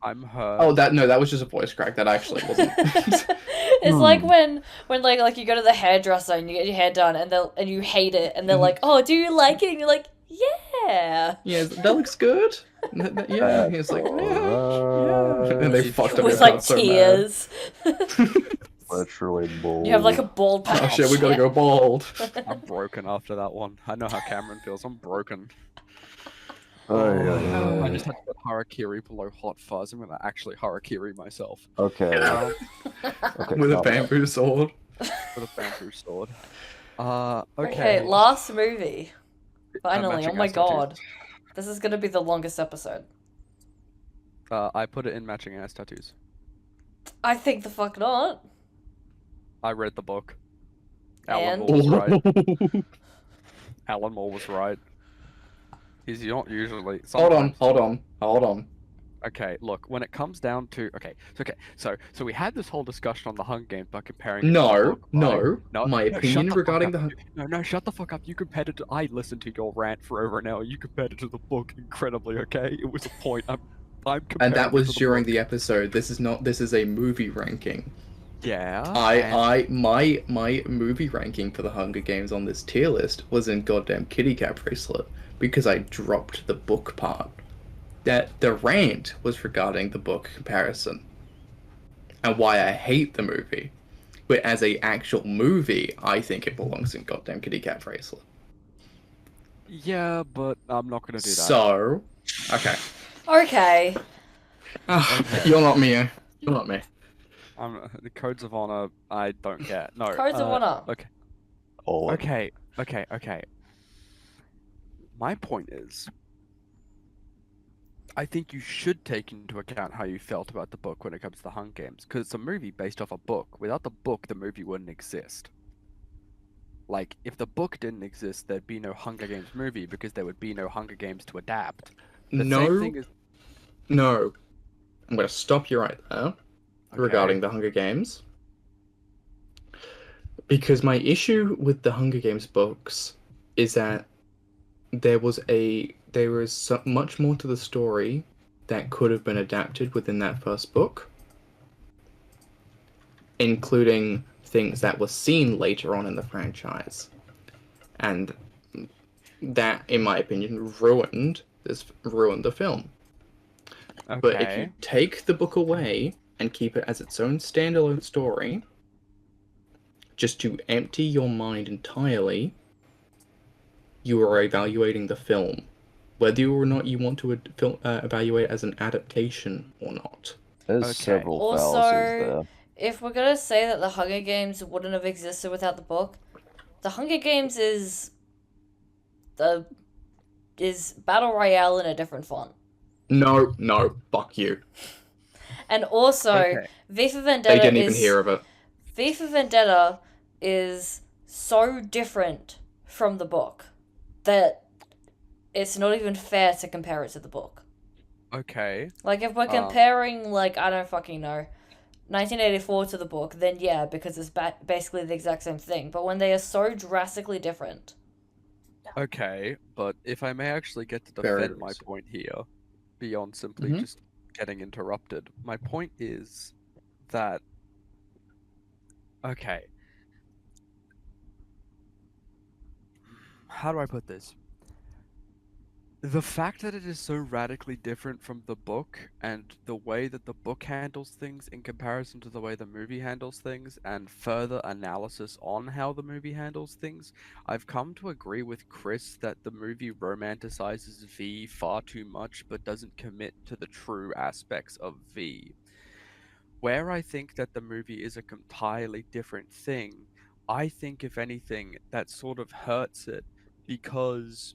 I'm hurt. Oh, that was just a voice crack. That actually wasn't. It's like when like you go to the hairdresser and you get your hair done and you hate it and they're like, "Oh, do you like it?" And you're like, "Yeah." Yeah, that looks good. Yeah, he's like, yeah. And they fucked up With his like heart so bad. tears. Literally bold. You have like a bald patch. Oh shit, we gotta go bald. I'm broken after that one. I know how Cameron feels. I'm broken. Oh, I just had to put Harakiri below Hot Fuzz. I'm gonna actually Harakiri myself. Okay. Um, Okay. With a calm down. bamboo sword. with a bamboo sword. Okay, last movie. Finally, matching oh my ass tattoos. god. This is gonna be the longest episode. I put it in matching ass tattoos. I think the fuck not. I read the book. And? Alan Moore was right. Alan Moore was right. He's not usually. Hold on. sometimes- Okay, look, when it comes down to so we had this whole discussion on the Hunger Games by comparing it to the No, book, right? no. No, My no, shut opinion the fuck regarding up. the No, shut the fuck up. You compared it to I listened to your rant for over an hour. You compared it to the book incredibly, okay? It was a point. I'm and that comparing it to was the during book. the episode. This is not. This is a movie ranking. Yeah, and My movie ranking for the Hunger Games on this tier list was in goddamn kitty cat bracelet because I dropped the book part. That the rant was regarding the book comparison and why I hate the movie. But as a actual movie, I think it belongs in goddamn kitty cat bracelet. yeah, but I'm not gonna do that. So, okay. Okay. Okay. You're not me. You're not me. The codes of honor, I don't get. No. Codes of honor. Okay. All of Okay. My point is, I think you should take into account how you felt about the book when it comes to the Hunger Games, because it's a movie based off a book. Without the book, the movie wouldn't exist. Like, if the book didn't exist, there'd be no Hunger Games movie because there would be no Hunger Games to adapt. The same No, thing is no. I'm gonna stop you right there regarding the Hunger Games. Because my issue with the Hunger Games books is that there was so much more to the story that could have been adapted within that first book, including things that were seen later on in the franchise, and that, in my opinion, ruined the film. But if you okay. take the book away and keep it as its own standalone story, just to empty your mind entirely, you are evaluating the film, whether or not you want to evaluate it as an adaptation or not. There's Okay. several Also, fallacies there. if we're gonna say that the Hunger Games wouldn't have existed without the book, the Hunger Games is Battle Royale in a different font. No, fuck you. And also, Okay. V for They Vendetta didn't even hear of it. V for Vendetta is so different from the book that it's not even fair to compare it to the book. Okay. Like, if we're comparing, like, I don't fucking know, 1984 to the book, then yeah, because it's basically the exact same thing. But when they are so drastically different. Okay, but if I may actually get to Very defend my reasonable. point here, beyond simply Mhm. just getting interrupted, my point is that, okay, how do I put this? The fact that it is so radically different from the book and the way that the book handles things in comparison to the way the movie handles things and further analysis on how the movie handles things, I've come to agree with Chris that the movie romanticizes V far too much but doesn't commit to the true aspects of V. Where I think that the movie is a entirely different thing, I think if anything that sort of hurts it because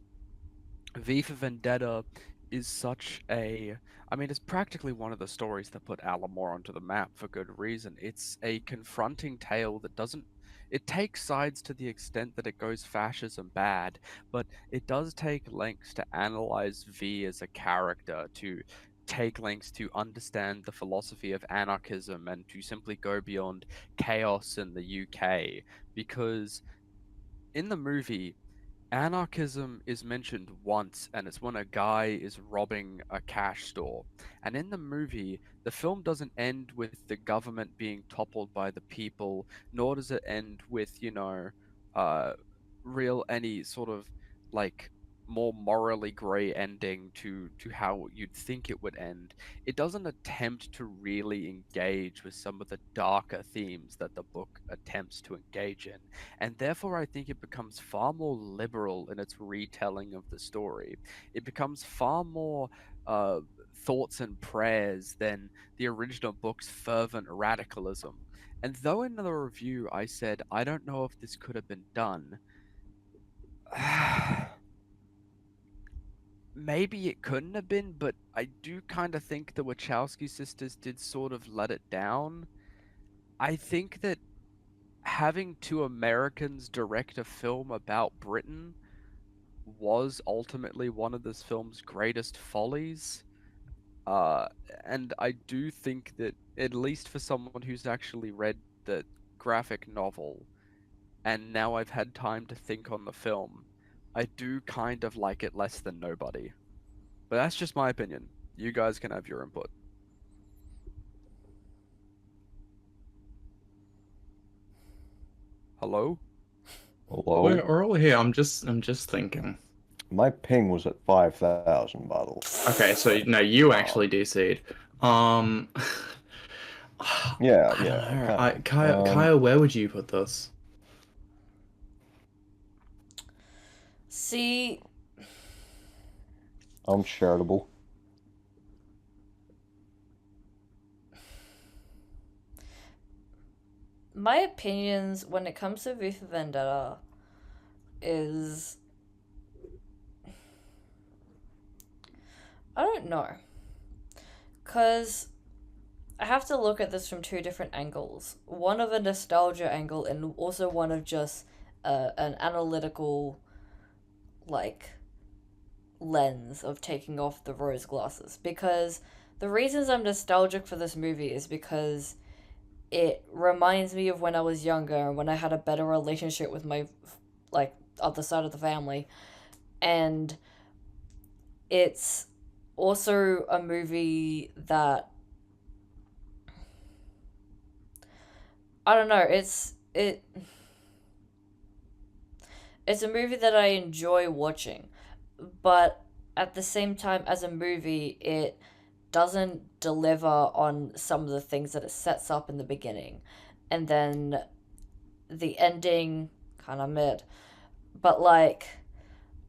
V for Vendetta is such a. I mean, it's practically one of the stories that put Alamore onto the map for good reason. It's a confronting tale that doesn't. It takes sides to the extent that it goes fascism bad, but it does take lengths to analyze V as a character, to take lengths to understand the philosophy of anarchism, and to simply go beyond chaos in the UK. Because in the movie, anarchism is mentioned once, and it's when a guy is robbing a cash store. And in the movie, the film doesn't end with the government being toppled by the people, nor does it end with, uh, any sort of like more morally gray ending to how you'd think it would end. It doesn't attempt to really engage with some of the darker themes that the book attempts to engage in, and therefore I think it becomes far more liberal in its retelling of the story. It becomes far more thoughts and prayers than the original book's fervent radicalism. And though in the review I said I don't know if this could have been done, maybe it couldn't have been, but I do kind of think the Wachowski sisters did sort of let it down. I think that having two Americans direct a film about Britain was ultimately one of this film's greatest follies. Uh, and I do think that, at least for someone who's actually read the graphic novel, and now I've had time to think on the film, I do kind of like it less than Nobody. But that's just my opinion. You guys can have your input. Hello? Hello? We're all here. I'm just thinking. My ping was at 5,000, by the way. Okay, so no, you actually DC'd. Um, Yeah, I yeah, don't know. kind of. Kaya, where would you put this? See, I'm charitable. my opinions when it comes to V for Vendetta is I don't know. Cause I have to look at this from two different angles. One of a nostalgia angle and also one of just an analytical like lens of taking off the rose glasses, because the reasons I'm nostalgic for this movie is because it reminds me of when I was younger and when I had a better relationship with my like other side of the family, and it's also a movie that I don't know, it's a movie that I enjoy watching, but at the same time as a movie it doesn't deliver on some of the things that it sets up in the beginning. And then the ending kind of mid. But like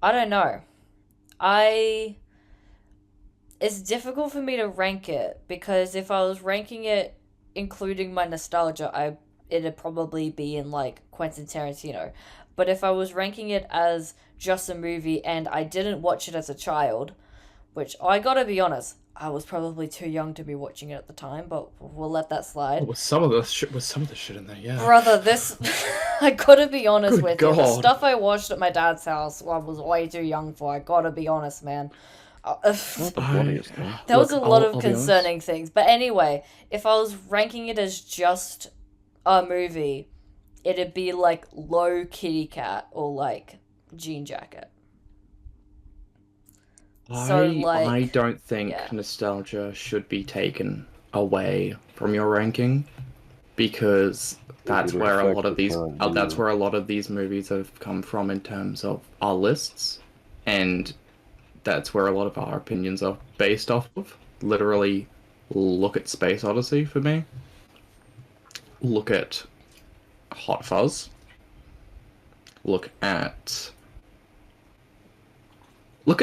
I don't know. I It's difficult for me to rank it because if I was ranking it including my nostalgia, it'd probably be in like Quentin Tarantino. But if I was ranking it as just a movie and I didn't watch it as a child, which I gotta be honest, I was probably too young to be watching it at the time, but we'll let that Oh, slide. with some of the shit in there, yeah. Brother, this I gotta be honest Good with you. The God. stuff I watched at my dad's house, I was way too young for. I gotta be honest, man. Not the bloodiest thing. There was a Look, lot of I'll be honest. concerning things. But anyway, if I was ranking it as just a movie, it'd be like low Kitty Cat or like Jean Jacket. So like I don't think yeah. nostalgia should be taken away from your ranking, because that's It where a affects lot of the these current that's view. where a lot of these movies have come from in terms of our lists, and that's where a lot of our opinions are based off of. Literally, look at Space Odyssey for me. Look at Hot Fuzz. Look at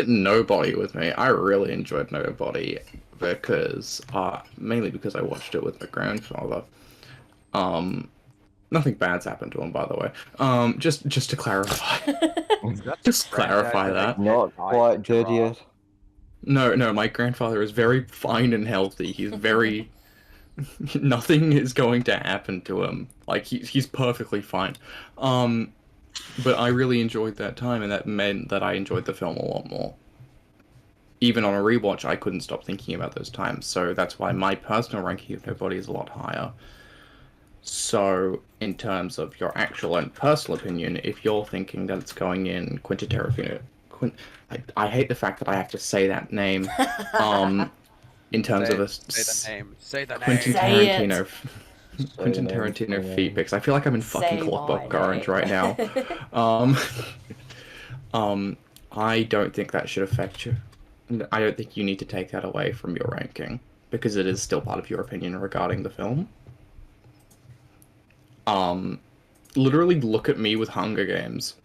Nobody with me. I really enjoyed Nobody because mainly because I watched it with my grandfather. Um, Nothing bad's happened to him, by the way. Just to clarify. Just clarify that. Not quite dead yet. No, my grandfather is very fine and healthy. He's very nothing is going to happen to him. Like he's perfectly fine. But I really enjoyed that time, and that meant that I enjoyed the film a lot more. Even on a rewatch, I couldn't stop thinking about those times. So that's why my personal ranking of Nobody is a lot higher. So, in terms of your actual and personal opinion, if you're thinking that it's going in Quentin Tarantino, I hate the fact that I have to say that name. In terms of a Say the name. Say the Quentin name. Say Tarantino, it. Quentin Say the name, Tarantino say the feet name. pics. I feel like I'm in fucking Say Clockwork my Orange name. right now. Um, I don't think that should affect you. I don't think you need to take that away from your ranking because it is still part of your opinion regarding the film. Literally look at me with Hunger Games.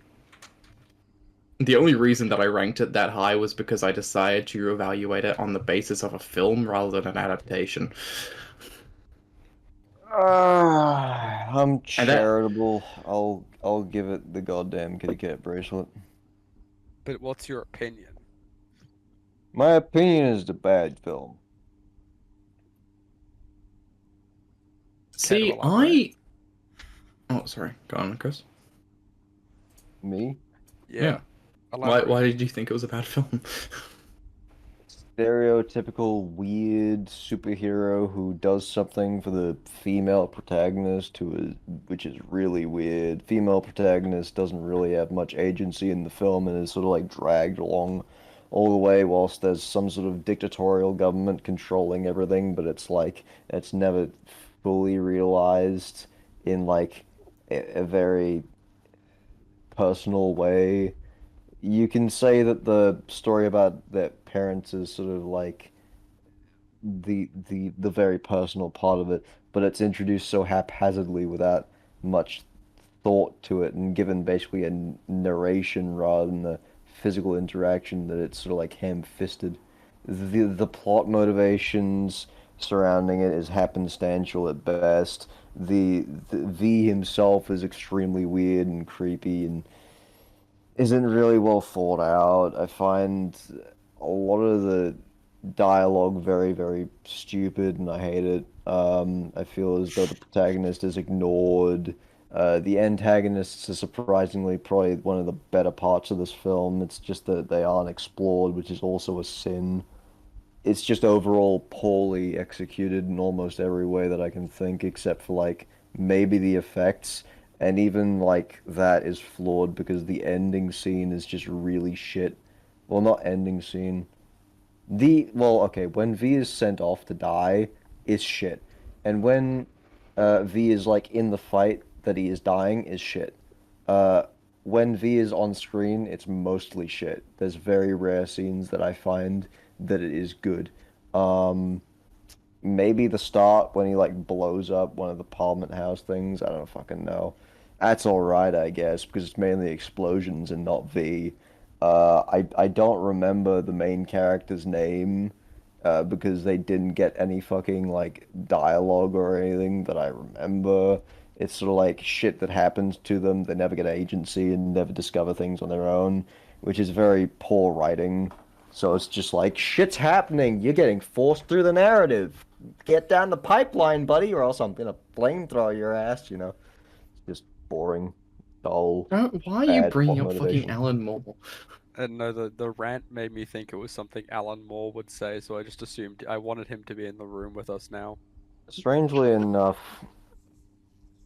The only reason that I ranked it that high was because I decided to evaluate it on the basis of a film rather than an adaptation. I'm And that charitable. I'll give it the goddamn kitty cat bracelet. But what's your opinion? My opinion is the bad film. Care to See, elaborate? Oh, sorry. Go on, Chris. Me? Yeah. Elaborate. Why did you think it was a bad film? stereotypical weird superhero who does something for the female protagonist which is really weird. Female protagonist doesn't really have much agency in the film and is sort of like dragged along all the way whilst there's some sort of dictatorial government controlling everything, but it's like it's never fully realized in like a very personal way. You can say that the story about their parents is sort of like the very personal part of it, but it's introduced so haphazardly without much thought to it and given basically a narration rather than the physical interaction that it's sort of like ham-fisted. The plot motivations surrounding it is happenstantial at best. The V himself is extremely weird and creepy and isn't really well thought out. I find a lot of the dialogue very, very stupid, and I hate it. I feel as though the protagonist is ignored. The antagonists are surprisingly probably one of the better parts of this film. It's just that they aren't explored, which is also a sin. It's just overall poorly executed in almost every way that I can think, except for like maybe the effects. And even like that is flawed because the ending scene is just really shit. Well, not ending scene. Okay, when V is sent off to die, is shit. And when V is like in the fight that he is dying, is shit. Uh, when V is on screen, it's mostly shit. There's very rare scenes that I find that it is good. Um, Maybe the start when he like blows up one of the Parliament House things. I don't fucking know. That's all right, I guess, because it's mainly explosions and not V. I don't remember the main character's name, because they didn't get any fucking like dialogue or anything that I remember. It's sort of like shit that happens to them. They never get agency and never discover things on their own, which is very poor writing. So it's just like shit's happening. You're getting forced through the narrative. Get down the pipeline, buddy, or else I'm gonna flamethrower your ass. Just boring, dull, Why are you bad plot bringing up fucking motivation. Alan Moore? And no, the rant made me think it was something Alan Moore would say, so I just assumed I wanted him to be in the room with us now. Strangely enough,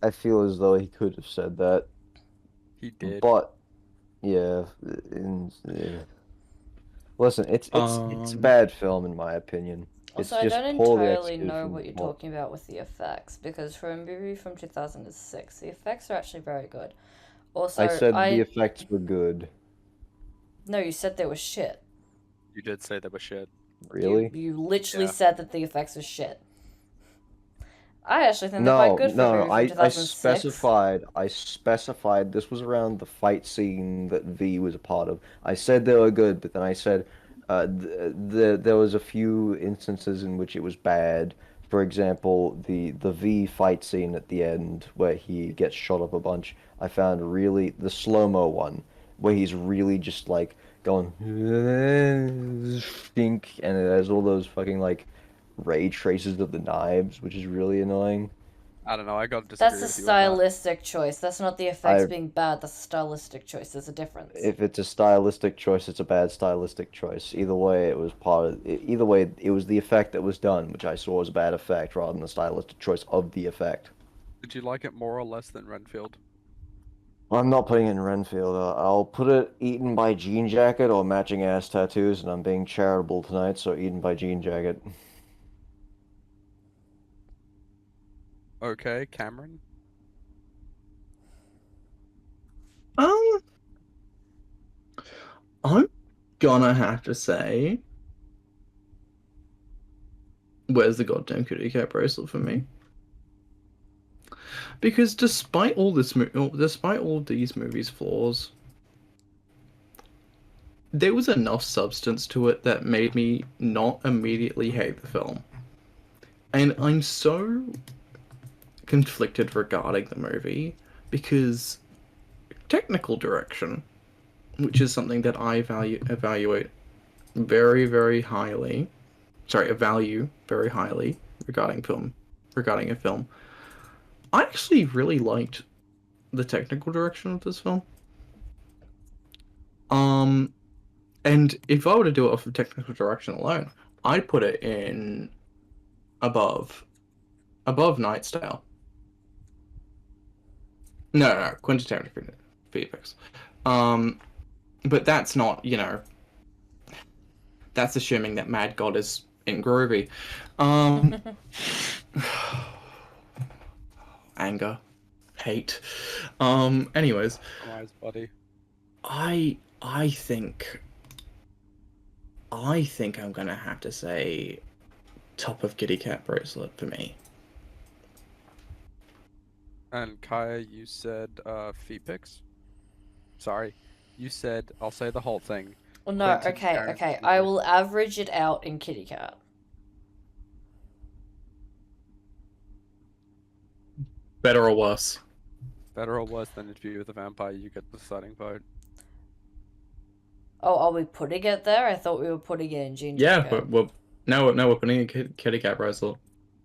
I feel as though he could have said that, He did. but yeah, listen, it's a Um, bad film in my opinion. It's Also, I just don't poorly entirely executed know from the what you're plot. talking about with the effects, because for a movie from 2006, the effects are actually very good. Also, I said the effects were good. No, you said they were shit. You did say they were shit. Really? You literally Yeah. said that the effects were shit. I actually think they're No, quite good for a no, movie no. from I 2006. specified this was around the fight scene that V was a part of. I said they were good, but then I said there was a few instances in which it was bad. For example, the V fight scene at the end where he gets shot up a bunch. I found really the slow-mo one where he's really just like going think, and it has all those fucking like ray traces of the knives, which is really annoying. I don't know, I gotta That's disagree a with you on that. stylistic choice. That's not the effects I being bad. That's a stylistic choice. There's a difference. If it's a stylistic choice, it's a bad stylistic choice. Either way, it was either way, it was the effect that was done, which I saw as a bad effect rather than the stylistic choice of the effect. Did you like it more or less than Renfield? I'm not putting it in Renfield. I'll put it Eaten by Jean Jacket or Matching Ass Tattoos, and I'm being charitable tonight, so Eaten by Jean Jacket. Okay, Cameron? um, I'm gonna have to say, where's the goddamn kitty cat bracelet for me? Because despite despite all of these movies' flaws, there was enough substance to it that made me not immediately hate the film. And I'm so conflicted regarding the movie because technical direction, which is something that I evaluate very, very highly. Sorry, value very highly regarding a film. I actually really liked the technical direction of this film. And And if I were to do it off of technical direction alone, I'd put it in above Knight's Tale. No, Quentin Tarantino VFX. But that's not, that's assuming that Mad God is in groovy. Anger, hate. Anyways, Nice, buddy. I think I'm gonna have to say top of Kitty Cat Bracelet for me. And Kaya, you said feet pics? Sorry. You said, I'll say the whole thing. Well, no, Quentin okay. Tarantino. I will average it out in Kitty Cat. Better or worse? Better or worse than Interview with a Vampire, you get the deciding vote. Oh, are we putting it there? I thought we were putting it in Ginger Yeah, Cat. we're putting in Kitty Cat Bracelet.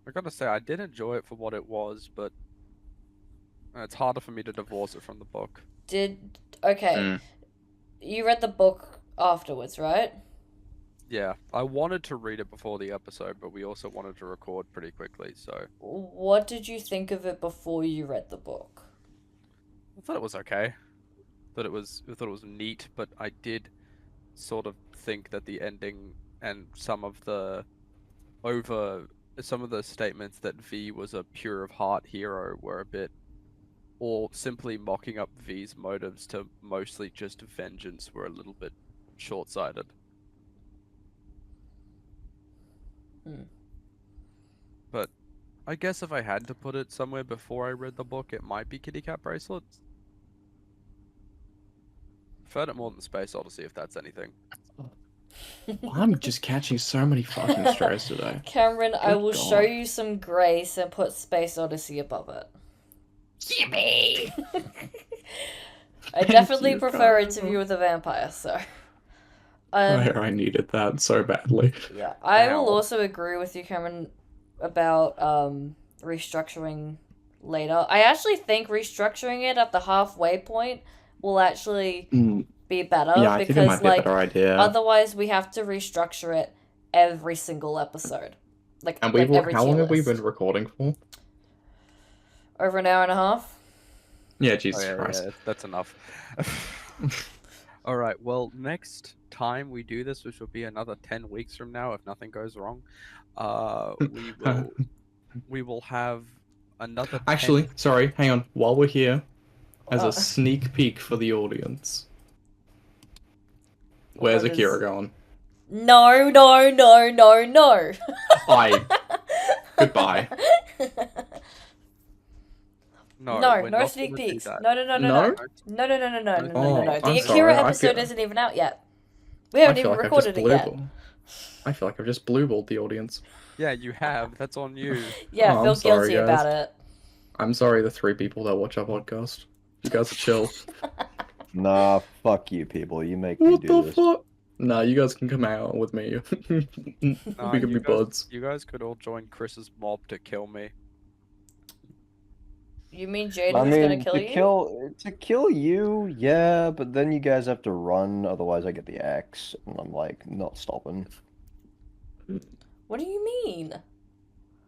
I gotta say, I did enjoy it for what it was, but it's harder for me to divorce it from the book. Okay. You read the book afterwards, right? Yeah, I wanted to read it before the episode, but we also wanted to record pretty quickly, so What did you think of it before you read the book? I thought it was okay. I thought it was neat, but I did sort of think that the ending and some of the statements that V was a pure of heart hero were a bit, or simply mocking up V's motives to mostly just vengeance were a little bit short-sighted. But I guess if I had to put it somewhere before I read the book, it might be Kitty Cat Bracelets. I've heard it more than Space Odyssey, if that's anything. I'm just catching so many fucking strays today. Cameron, I Good will God. show you some grace and put Space Odyssey above it. Yippee! I definitely you, prefer Kyle. Interview with a Vampire, so. I needed that so badly. Yeah, I will Ow. also agree with you, Cameron, about restructuring later. I actually think restructuring it at the halfway point will actually be better Yeah, I think it because, might be a better idea. otherwise we have to restructure it every single episode. And Every how long tier have we list. been recording for? Over an hour and a half. Yeah, Oh Jesus yeah, Christ. yeah, that's enough. All right, well, next time we do this, which will be another 10 weeks from now, if nothing goes wrong, we will have another. Actually, 10... sorry, hang on. While we're here, as Oh. a sneak peek for the audience, where's What Akira is- going? No. Goodbye. No, No, we're no not sneak gonna do peeks. that. No. No? No. Oh, The I'm Akira sorry, I episode feel- isn't even out yet. We I haven't feel even like I've just recorded it yet. I feel like I've just blueballed the audience. Yeah, you have. That's on you. Yeah, Oh, I feel I'm sorry, guilty about guys. it. I'm sorry, the 3 people that watch our podcast. You guys are chill. Nah, fuck you people. You make me What do the this. fuck? Nah, you guys can come out with me. We can you be guys- buds. You guys could all join Chris's mob to kill me. You mean I Jaden's mean, gonna kill you? to kill you, yeah, but then you guys have to run, otherwise I get the axe, and I'm like, not stopping. What do you mean?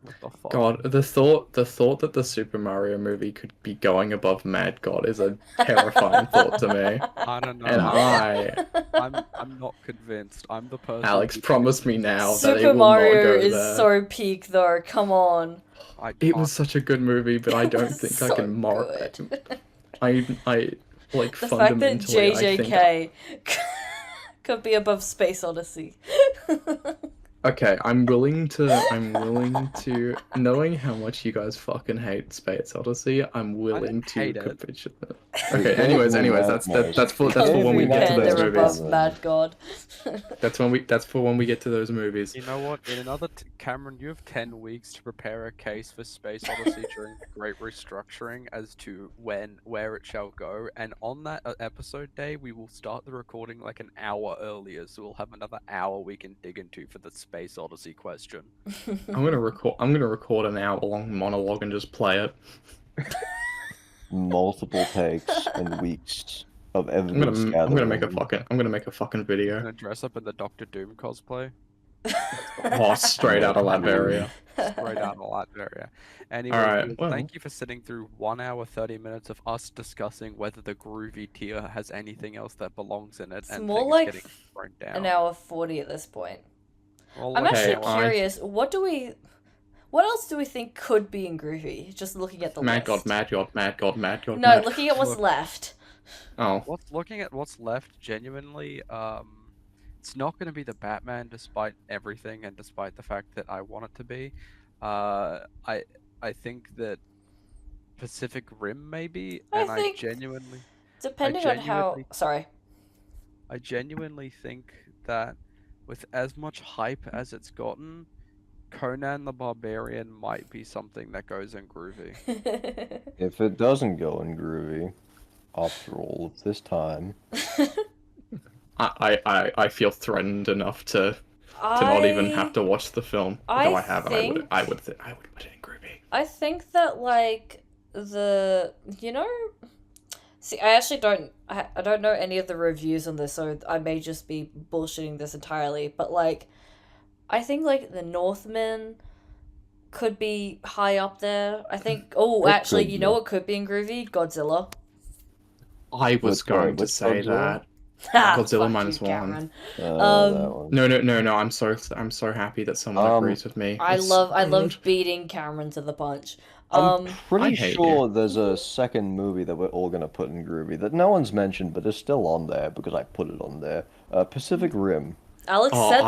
What the fuck? God, the thought that the Super Mario movie could be going above Mad God is a terrifying thought to me. I don't know. And I'm not convinced. I'm the person. Alex, who promise me now that it Super will Mario not go is there. so peak though. Come on. I It can't- was such a good movie, but I It don't was think so I can mark it. good. I like The fact that fundamentally. I think. JJK could be above Space Odyssey. Okay, I'm willing to, knowing how much you guys fucking hate Space Odyssey, I'm willing don't to hate it. capitulate. Okay, anyways, that's for Can't when we be get to those Panda movies. above Mad God. That's for when we get to those movies. You know what? In another Cameron, you have 10 weeks to prepare a case for Space Odyssey during the Great Restructuring as to where it shall go. And on that episode day, we will start the recording like an hour earlier, so we'll have another hour we can dig into for the Space Odyssey question. I'm gonna record an hour-long monologue and just play it. Multiple takes and weeks. of evidence I'm gonna make a gathering. fucking video. Gonna dress up in the Doctor Doom cosplay. Oh, straight out of Latveria. Straight out of Latveria. Anyway, Alright, viewers, well. thank you for sitting through 1 hour 30 minutes of us discussing whether the groovy tier has anything else that belongs in it, It's and more things like getting thrown down. An hour 40 at this point. Well, I'm like actually an hour- I- curious. What else do we think could be in groovy? Just looking at the Mad list. God, Mad God, Mad God, Mad God. No, Mad... looking at what's Look. left. Oh. Looking at what's left, genuinely, it's not going to be the Batman, despite everything and despite the fact that I want it to be. I think that Pacific Rim maybe, and I think- genuinely, Depending on how. genuinely- Sorry. I genuinely think that with as much hype as it's gotten, Conan the Barbarian might be something that goes in groovy. If it doesn't go in groovy, after all of this time, I feel threatened enough to not even have to watch the film. I Though I have, think- I would put it in groovy. I think that like see, I actually don't I don't know any of the reviews on this, so I may just be bullshitting this entirely, but like I think like the Northman could be high up there. I think It actually, could you know be. what could be in groovy? Godzilla. I was With, going to with say Godzilla? that. Godzilla Fuck minus you, one. Cameron. that one. No. I'm so happy that someone agrees with me. I It's love good. beating Cameron to the punch. I'm I pretty hate sure there's a second movie that we're all gonna put in groovy that no one's mentioned, but is still on there because I put it on there. Pacific Rim. Alex said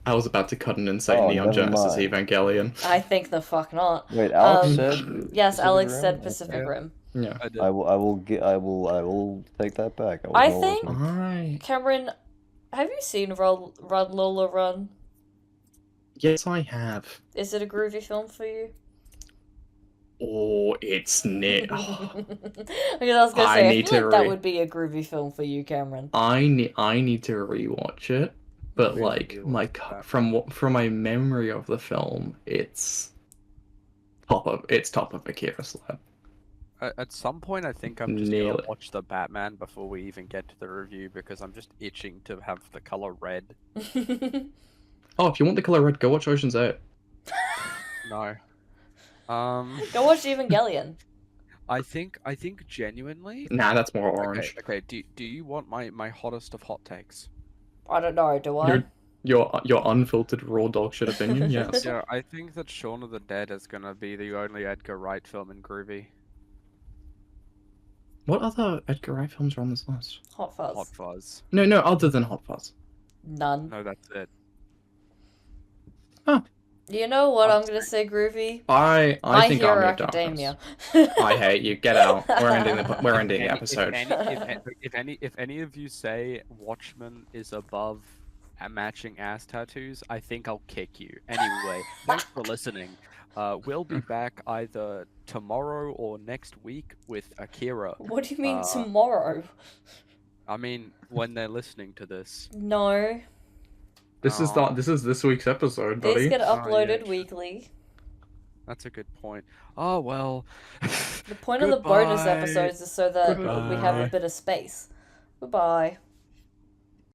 I was about to cut an insane Oh, Neon never Genesis mind. Evangelion. I think the fuck not. Wait, Alex Um, said. Yes, Pacific Alex Rim? said Pacific Okay. Rim. Yeah. I did. I will take that back. I was not think- listening. Alright. Cameron, have you seen Run Lola Run? Yes, I have. Is it a groovy film for you? Oh, it's near. Because I was gonna I say, I need feel to like that re- would be a groovy film for you, Cameron. I need to rewatch it, but Really like rewatch that. from my memory of the film, it's top of Akira's lab. At some point, I think I'm just Nail gonna it. watch the Batman before we even get to the review because I'm just itching to have the color red. Oh, if you want the color red, go watch Ocean's 8. No. Go watch Evangelion. I think genuinely. Nah, that's more orange. Okay. Do you want my hottest of hot takes? I don't know, do I? Your unfiltered raw dog shit opinion, yes. Yeah, I think that Shaun of the Dead is gonna be the only Edgar Wright film in groovy. What other Edgar Wright films are on this list? Hot Fuzz. Hot Fuzz. No, other than Hot Fuzz. None. No, that's it. You know what I'm gonna say, groovy? I My think Hero Army of Academia. Darkness. I hate you. Get out. We're ending the episode. If any of you say Watchmen is above matching ass tattoos, I think I'll kick you. Anyway, thanks for listening. We'll be back either tomorrow or next week with Akira. What do you mean tomorrow? I mean, when they're listening to this. No. This is this week's episode, buddy. These get Oh, uploaded yeah. weekly. That's a good point. Oh, well. The point of the bonus Goodbye. episodes is so that we have a Goodbye. bit of space. Goodbye.